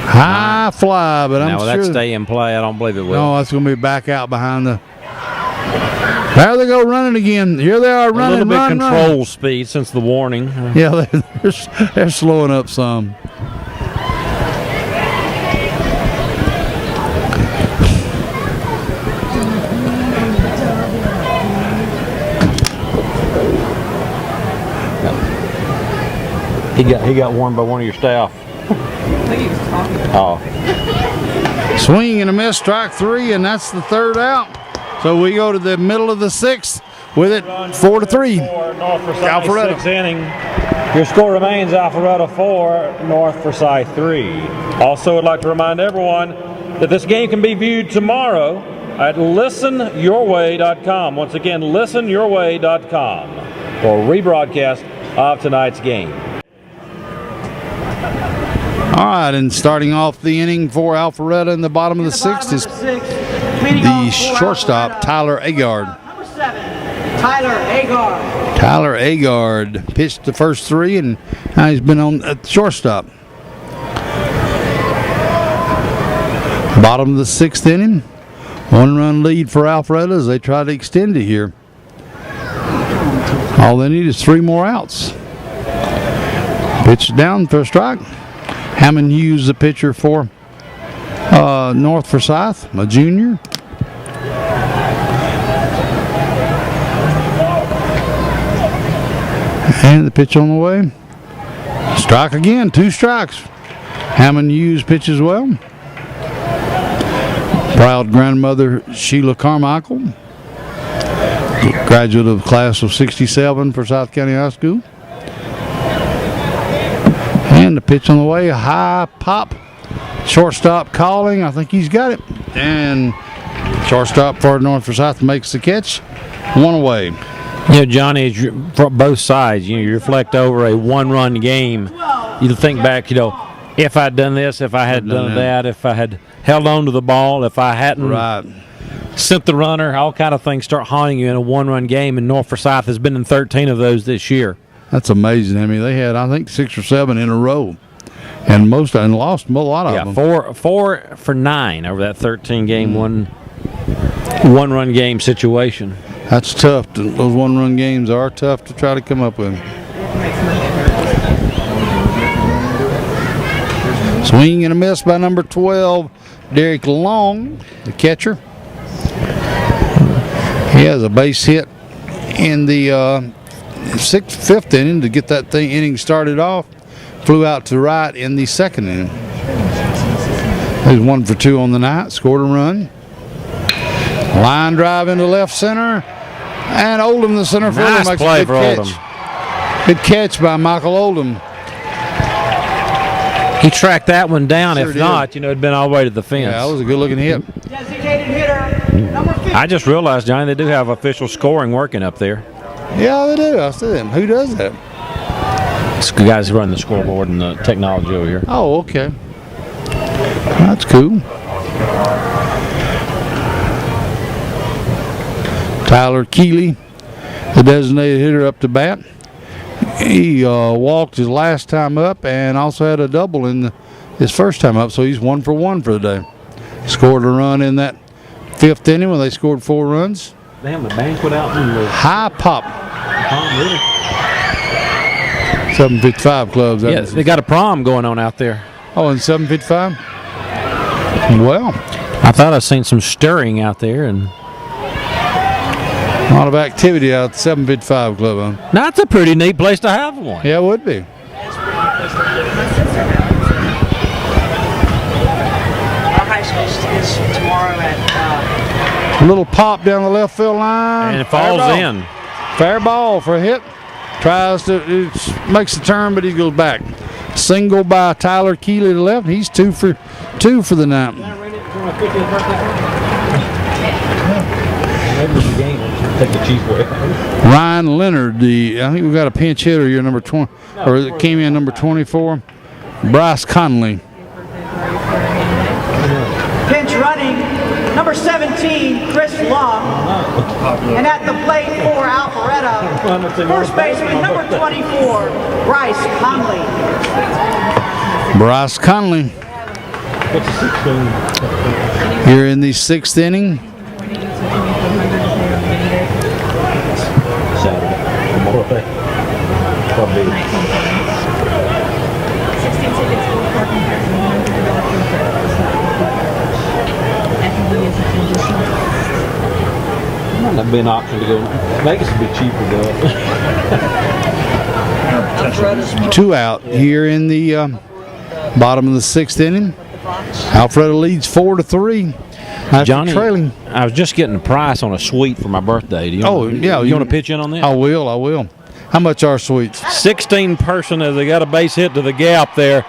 High fly, but Now, I'm will sure that stay in play? I don't believe it will. No, that's going to be back out behind the. There they go running again. Here they are running. A little bit run. control speed since the warning. Yeah, they're slowing up some. He got warned by one of your staff. Oh. Swing and a miss, strike 3, and that's the 3rd out. So we go to the middle of the 6th with it 4-3. North Forsyth, Alpharetta. 6th inning. Your score remains Alpharetta 4, North Forsyth 3. Also, would like to remind everyone that this game can be viewed tomorrow at ListenYourWay.com. Once again, ListenYourWay.com for rebroadcast of tonight's game. All right, and starting off the inning for Alpharetta in the bottom of the 6th is the shortstop, Tyler Agard. Number 7, Tyler Agard. Tyler Agard pitched the first 3, and now he's been on at shortstop. Bottom of the 6th inning, 1-run lead for Alpharetta as they try to extend it here. All they need is 3 more outs. Pitch down for a strike. Hammond Hughes, the pitcher for North Forsyth, a junior. And the pitch on the way. Strike again, 2 strikes. Hammond Hughes pitches well. Proud grandmother Sheila Carmichael, graduate of class of 67 for South County High School. And the pitch on the way, a high pop. Shortstop calling. I think he's got it. And shortstop for North Forsyth makes the catch. 1 away. You know, Johnny, for both sides, you reflect over a 1-run game. you think back, if I'd done this, if I had done that, if I had held on to the ball, if I hadn't sent the runner, all kind of things start haunting you in a one-run game, and North Forsyth has been in 13 of those this year. That's amazing. I mean, they had, I think, 6 or 7 in a row, and lost a lot of them. 4 for 9 over that 13-game one-run game situation. That's tough. Those one-run games are tough to try to come up with. Swing and a miss by number 12, Derek Long, the catcher. He has a base hit in the 5th inning to get that inning started off. Flew out to right in the 2nd inning. He's 1 for 2 on the night. Scored a run. Line drive into left center. And Oldham, the center fielder, Nice makes play a good catch. Good catch by Michael Oldham. He tracked that one down. Sure if did. not, it'd been all the way to the fence. Yeah, that was a good-looking hit. Designated hitter, number 50. I just realized, Johnny, they do have official scoring working up there. Yeah, they do. I see them. Who does that? It's the guys who run the scoreboard and the technology over here. Oh, okay. That's cool. Tyler Keeley, the designated hitter, up to bat. He walked his last time up and also had a double in his first time up, so he's 1 for 1 for the day. Scored a run in that 5th inning when they scored 4 runs. They have the banquet out in the High pop. really? 755 clubs. Yes, they got a prom going on out there. Oh, in 755? Well, I thought I seen some stirring out there, and a lot of activity out at the 755 club. Huh? that's a pretty neat place to have one. Yeah, it would be. Our high school is tomorrow at. A little pop down the left field line. And it falls in. Fair ball for a hit. Tries to, makes the turn, but he goes back. Single by Tyler Keeley to left. He's 2 for 2 for the night. Ryan Leonard, I think we got a pinch hitter here, number 20, or it came in number 24. Bryce Conley. Pinch running, number 17, Chris Long. And at the plate for Alpharetta, first baseman, number 24, Bryce Conley. Bryce Conley. Here in the 6th inning. Might not be an option to go. Vegas would be cheaper though. 2 out here in the bottom of the 6th inning. Alpharetta leads 4-3. Johnny, trailing. I was just getting a price on a suite for my birthday. Do you Yeah. you want to pitch in on that? I will. How much are sweets? 16 person as they got a base hit to the gap there.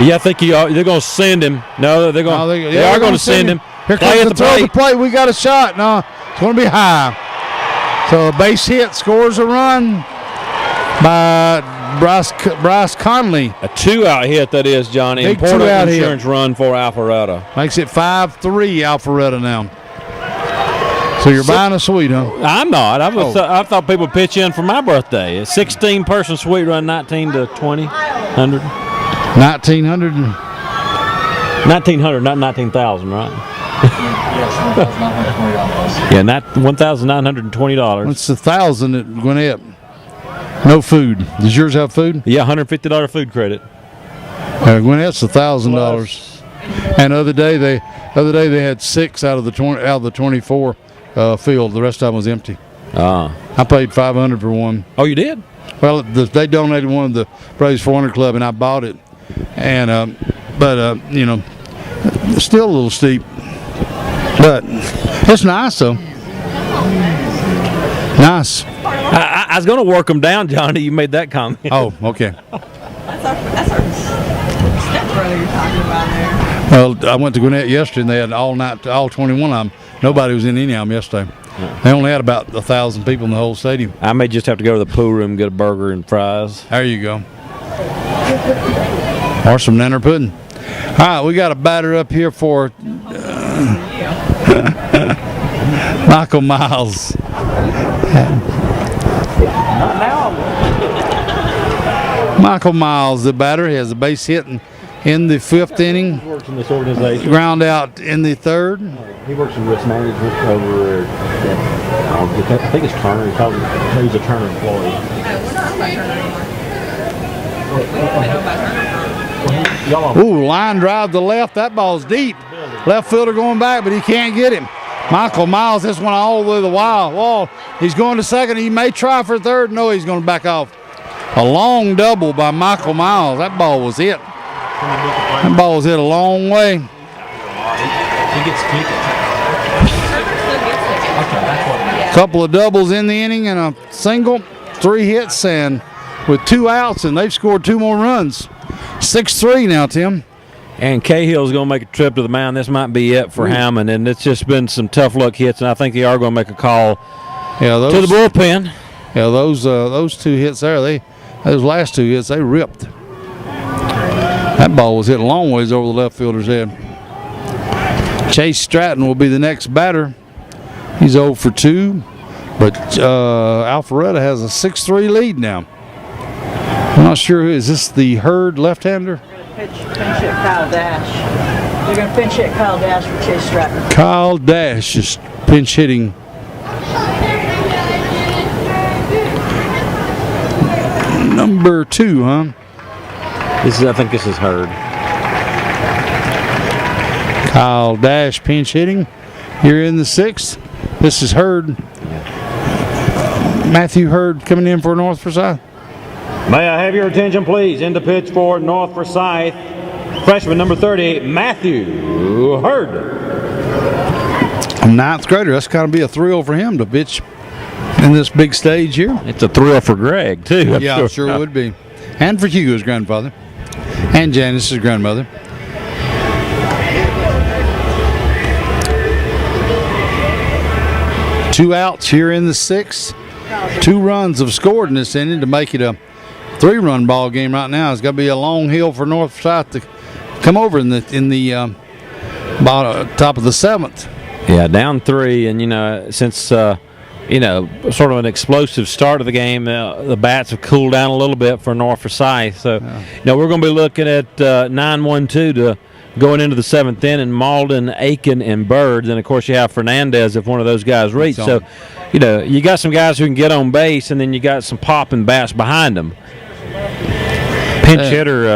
Yeah, I think they're going to send him. No, they're going. They are going to send him. Here Play comes at the throw at the plate. We got a shot. No, it's going to be high. So a base hit scores a run by Bryce Conley. A 2-out hit, that is, Johnny. Big Important 2-out hit. insurance run for Alpharetta. Makes it 5-3 Alpharetta now. So you're buying a suite, huh? I'm not. I thought people would pitch in for my birthday. A 16-person suite run, 19 to 2000. 1900. 1900, not 19,000, right? Yeah, not $1,920. It's 1,000 at Gwinnett. No food. Does yours have food? Yeah, $150 food credit. Gwinnett's $1,000. And the other day they had 6 out of the 24 field. The rest of them was empty. I paid $500 for one. Oh, you did? Well, they donated one of the Braves 400 Club, and I bought it. And it's still a little steep, but it's nice though. Nice. I was going to work them down, Johnny. You made that comment. Oh, okay. That's our stepbrother you're talking about there. Well, I went to Gwinnett yesterday, and they had all 21 of them. Nobody was in any of them yesterday. They only had about 1,000 people in the whole stadium. I may just have to go to the pool room and get a burger and fries. There you go. Or some nanner pudding. All right, we got a batter up here for Michael Miles. Michael Miles, the batter, he has a base hit in the 5th inning. He works in this organization. Ground out in the 3rd. He works in risk management over I think it's Turner. He's a Turner employee. Ooh, line drive to left. That ball's deep. Left fielder going back, but he can't get him. Michael Miles, this one all the way to the wall. He's going to second. He may try for third. No, he's going to back off. A long double by Michael Miles. That ball was hit. That ball was hit a long way. He gets kicked. Couple of doubles in the inning and a single, 3 hits, and with 2 outs, and they've scored 2 more runs. 6-3 now, Tim. And Cahill's going to make a trip to the mound. This might be it for Hammond, and it's just been some tough luck hits, and I think they are going to make a call to the bullpen. Yeah, those 2 hits there, those last 2 hits, they ripped. That ball was hit a long ways over the left fielder's head. Chase Stratton will be the next batter. He's 0 for 2, but Alpharetta has a 6-3 lead now. I'm not sure who is this. The Hurd left-hander? Pinch hit Kyle Dash. They're going to pinch hit Kyle Dash for Chase Stratton. Kyle Dash is pinch hitting. Number 2, huh? I think this is Hurd. Kyle Dash pinch hitting here in the 6th. This is Hurd. Matthew Hurd coming in for North Forsyth. May I have your attention, please? In the pitch for North Forsyth, freshman number 30, Matthew Hurd. A 9th grader. That's got to be a thrill for him to pitch in this big stage here. It's a thrill for Greg, too. I'm sure would be. And for Hugo's grandfather. And Janice's grandmother. Two outs here in the 6th. 2 runs have scored in this inning to make it a 3-run ball game right now. It's got to be a long hill for North Forsyth to come over in the top of the 7th. Yeah, down 3, and since sort of an explosive start of the game, the bats have cooled down a little bit for North Forsyth. So, we're going to be looking at 9-1-2 to going into the 7th inning. Malden, Aiken, and Bird. Then, of course, you have Fernandez if one of those guys reach. So, you got some guys who can get on base, and then you got some popping bats behind them. Pinch hitter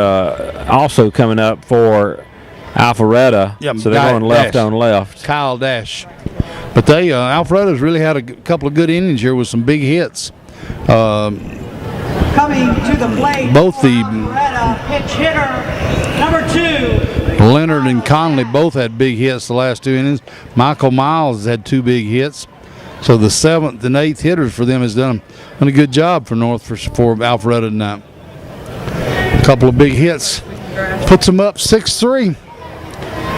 also coming up for Alpharetta. Yeah, so they're going left on left. Kyle Dash. But Alpharetta's really had a couple of good innings here with some big hits. Coming to the plate, both the Alpharetta pitch hitter number 2. Leonard and Conley both had big hits the last 2 innings. Michael Miles has had 2 big hits. So the 7th and 8th hitters for them has done a good job for Alpharetta tonight. A couple of big hits puts them up 6-3.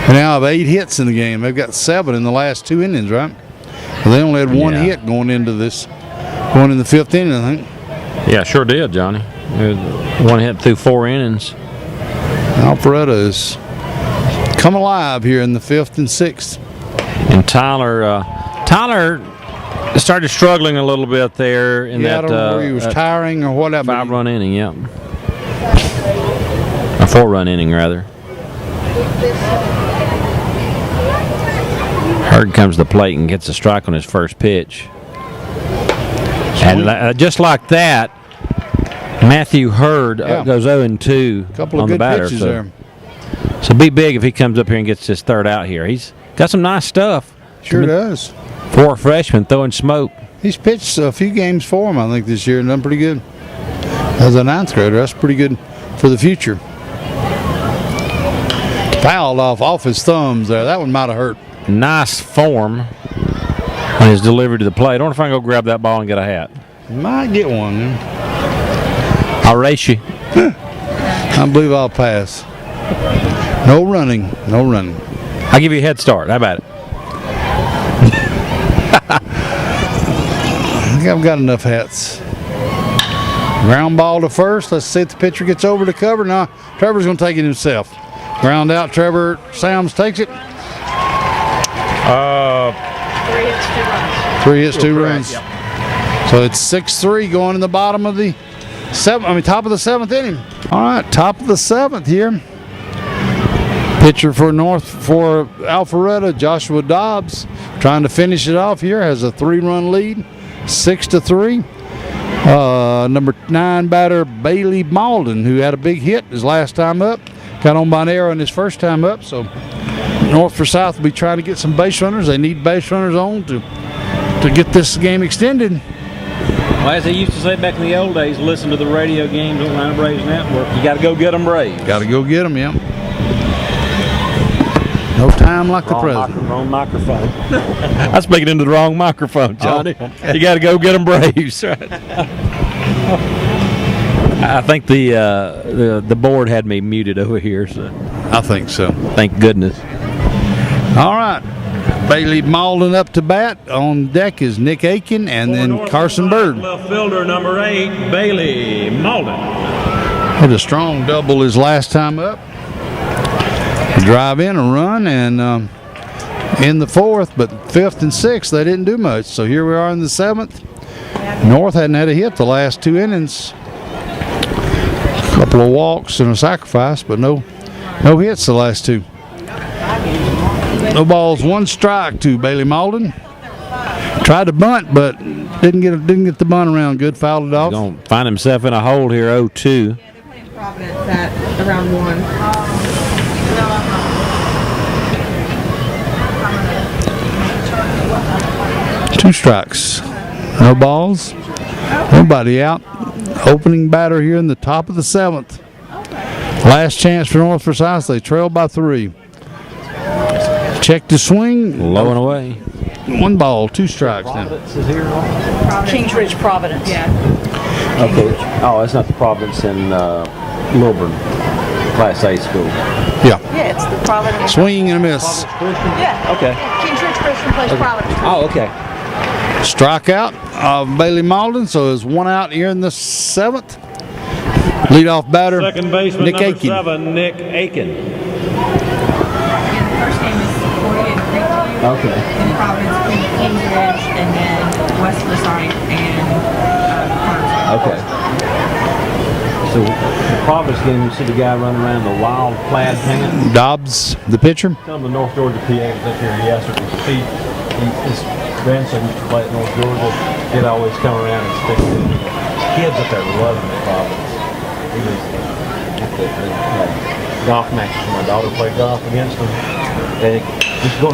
And now have 8 hits in the game. They've got 7 in the last 2 innings, right? Well, they only had 1 hit going in the 5th inning, I think. Yeah, sure did, Johnny. 1 hit through 4 innings. Alpharetta is come alive here in the 5th and 6th. And Tyler started struggling a little bit there in that. I don't know where he was tiring or whatever. 5-run inning, yeah. A 4-run inning, rather. Hurd comes to the plate and gets a strike on his first pitch. And just like that, Matthew Hurd goes 0-2 couple of on good the batter. pitches there. So be big if he comes up here and gets his 3rd out here. He's got some nice stuff. Sure does. For a freshman throwing smoke. He's pitched a few games for him, I think, this year and done pretty good. As a 9th grader, that's pretty good for the future. Fouled off his thumbs there. That one might have hurt. Nice form on his delivery to the plate. I wonder if I can go grab that ball and get a hat. Might get one. I'll race you. I believe I'll pass. No running. I'll give you a head start. How about it? I think I've got enough hats. Ground ball to first. Let's see if the pitcher gets over the cover. Now, Trevor's going to take it himself. Ground out. Trevor Sams takes it. 3 hits, 2 runs. 3 hits, 2 runs. So it's 6-3 going in the bottom of the top of the 7th inning. All right, top of the 7th here. Pitcher for Alpharetta, Joshua Dobbs, trying to finish it off here, has a 3-run lead, 6-3. Number 9 batter Bailey Malden, who had a big hit his last time up, got on by an error in his first time up. So North Forsyth will be trying to get some base runners. They need base runners on to get this game extended. Well, as they used to say back in the old days, listen to the radio games on Atlanta Braves Network. You got to go get them, Braves. Got to go get them, yeah. No time like the present. Wrong microphone. I'm speaking into the wrong microphone, Johnny. Oh, okay. You got to go get them, Braves. Right? I think the board had me muted over here, so I think so. Thank goodness. All right. Bailey Malden up to bat. On deck is Nick Aiken and then Carson Bird. Left fielder number 8, Bailey Malden. Had a strong double his last time up. Drive in a run and in the 4th, but 5th and 6th they didn't do much. So here we are in the 7th. North hadn't had a hit the last 2 innings. A couple of walks and a sacrifice, but no hits the last 2. No balls, 1 strike to Bailey Malden. Tried to bunt, but didn't get the bunt around good. Fouled it off. He's going to find himself in a hole here, 0-2. Yeah, they're playing Providence at around 1. 2 strikes. No balls. Nobody out. Opening batter here in the top of the 7th. Last chance for North Forsyth. They trail by 3. Check the swing. Low and away. 1 ball, 2 strikes now. Kings Ridge, Providence. Yeah. Okay. Oh, that's not the Providence in Lilburn, Class A school. Yeah. Yeah, it's the Providence. Swing and a miss. Yeah. Okay. Kings Ridge Christian plays Providence. Oh, okay. Strikeout of Bailey Malden, so there's 1 out here in the 7th. Leadoff batter, Second baseman Nick number Aiken. 7, Nick Aiken. Yeah, the first game is 48 Creekview. Okay. And Providence played Kings Ridge, and then West Forsyth and Carter. Okay. So the Providence game, you see the guy running around the wild plaid pants. Dobbs, the pitcher. Some of the North Georgia PA was up here yesterday. His grandson used to play at North Georgia. He'd always come around and stick to him. Kids up there loving the Providence. He was at the golf matches. My daughter played golf against him.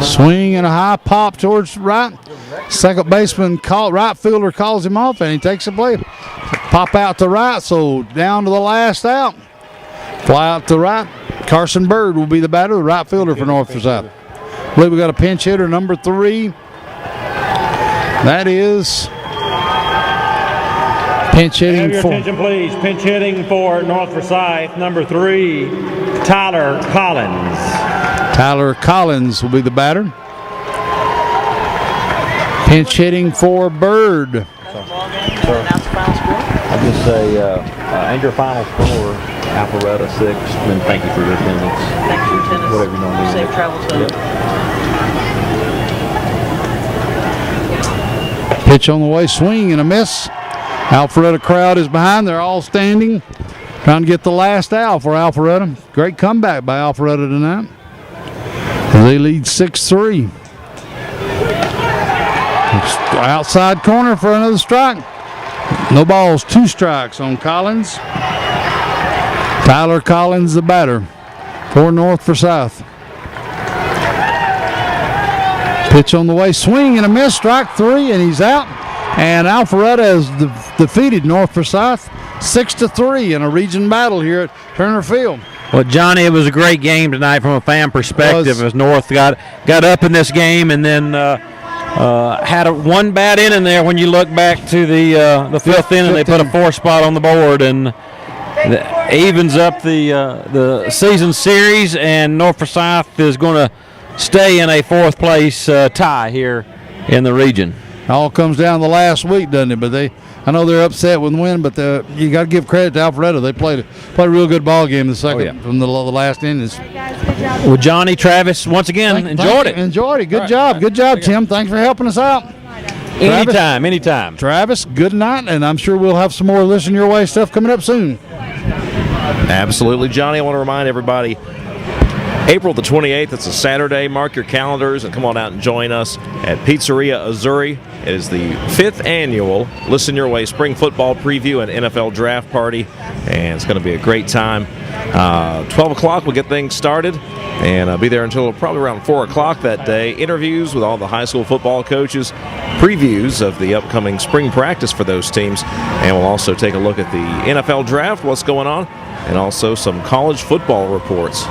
Swing and a high pop towards right. Second baseman, right fielder calls him off, and he takes a play. Pop out to right, so down to the last out. Fly out to right. Carson Bird will be the batter, the right fielder for North Forsyth. I believe we got a pinch hitter, number 3. That is pinch Have hitting your for. attention, please. Pinch hitting for North Forsyth, number 3, Tyler Collins. Tyler Collins will be the batter. Pinch hitting for Bird. I just say, and your final score, Alpharetta 6. And thank you for your attendance. Thanks for your attendance. Whatever you normally do. Safe travels home. Yep. Pitch on the way, swing and a miss. Alpharetta crowd is behind. They're all standing, trying to get the last out for Alpharetta. Great comeback by Alpharetta tonight. They lead 6-3. Outside corner for another strike. No balls, 2 strikes on Collins. Tyler Collins, the batter for North Forsyth. Pitch on the way, swing and a miss, strike 3, and he's out. And Alpharetta has defeated North Forsyth 6-3 in a region battle here at Turner Field. Well, Johnny, it was a great game tonight from a fan perspective as North got up in this game and then had one bad inning there when you look back to the 5th inning. They put a 4 spot on the board and evens up the season series, and North Forsyth is going to stay in a 4th place tie here in the region. All comes down to the last week, doesn't it? But I know they're upset with the win, but you got to give credit to Alpharetta. They played a real good ball game the second from the last innings. Well, Johnny, Travis, once again, enjoyed it. Enjoyed it. Good job, Tim. Thanks for helping us out. Anytime. Travis, good night, and I'm sure we'll have some more Listen Your Way stuff coming up soon. Absolutely, Johnny. I want to remind everybody, April the 28th, it's a Saturday. Mark your calendars and come on out and join us at Pizzeria Azuri. It is the 5th annual Listen Your Way Spring Football Preview and NFL Draft Party, and it's going to be a great time. 12 o'clock, we'll get things started, and I'll be there until probably around 4 o'clock that day. Interviews with all the high school football coaches, previews of the upcoming spring practice for those teams, and we'll also take a look at the NFL Draft, what's going on, and also some college football reports.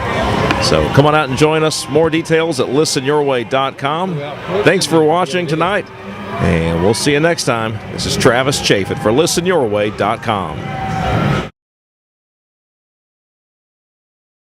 So come on out and join us. More details at listenyourway.com. Thanks for watching tonight, and we'll see you next time. This is Travis Chaffett for listenyourway.com.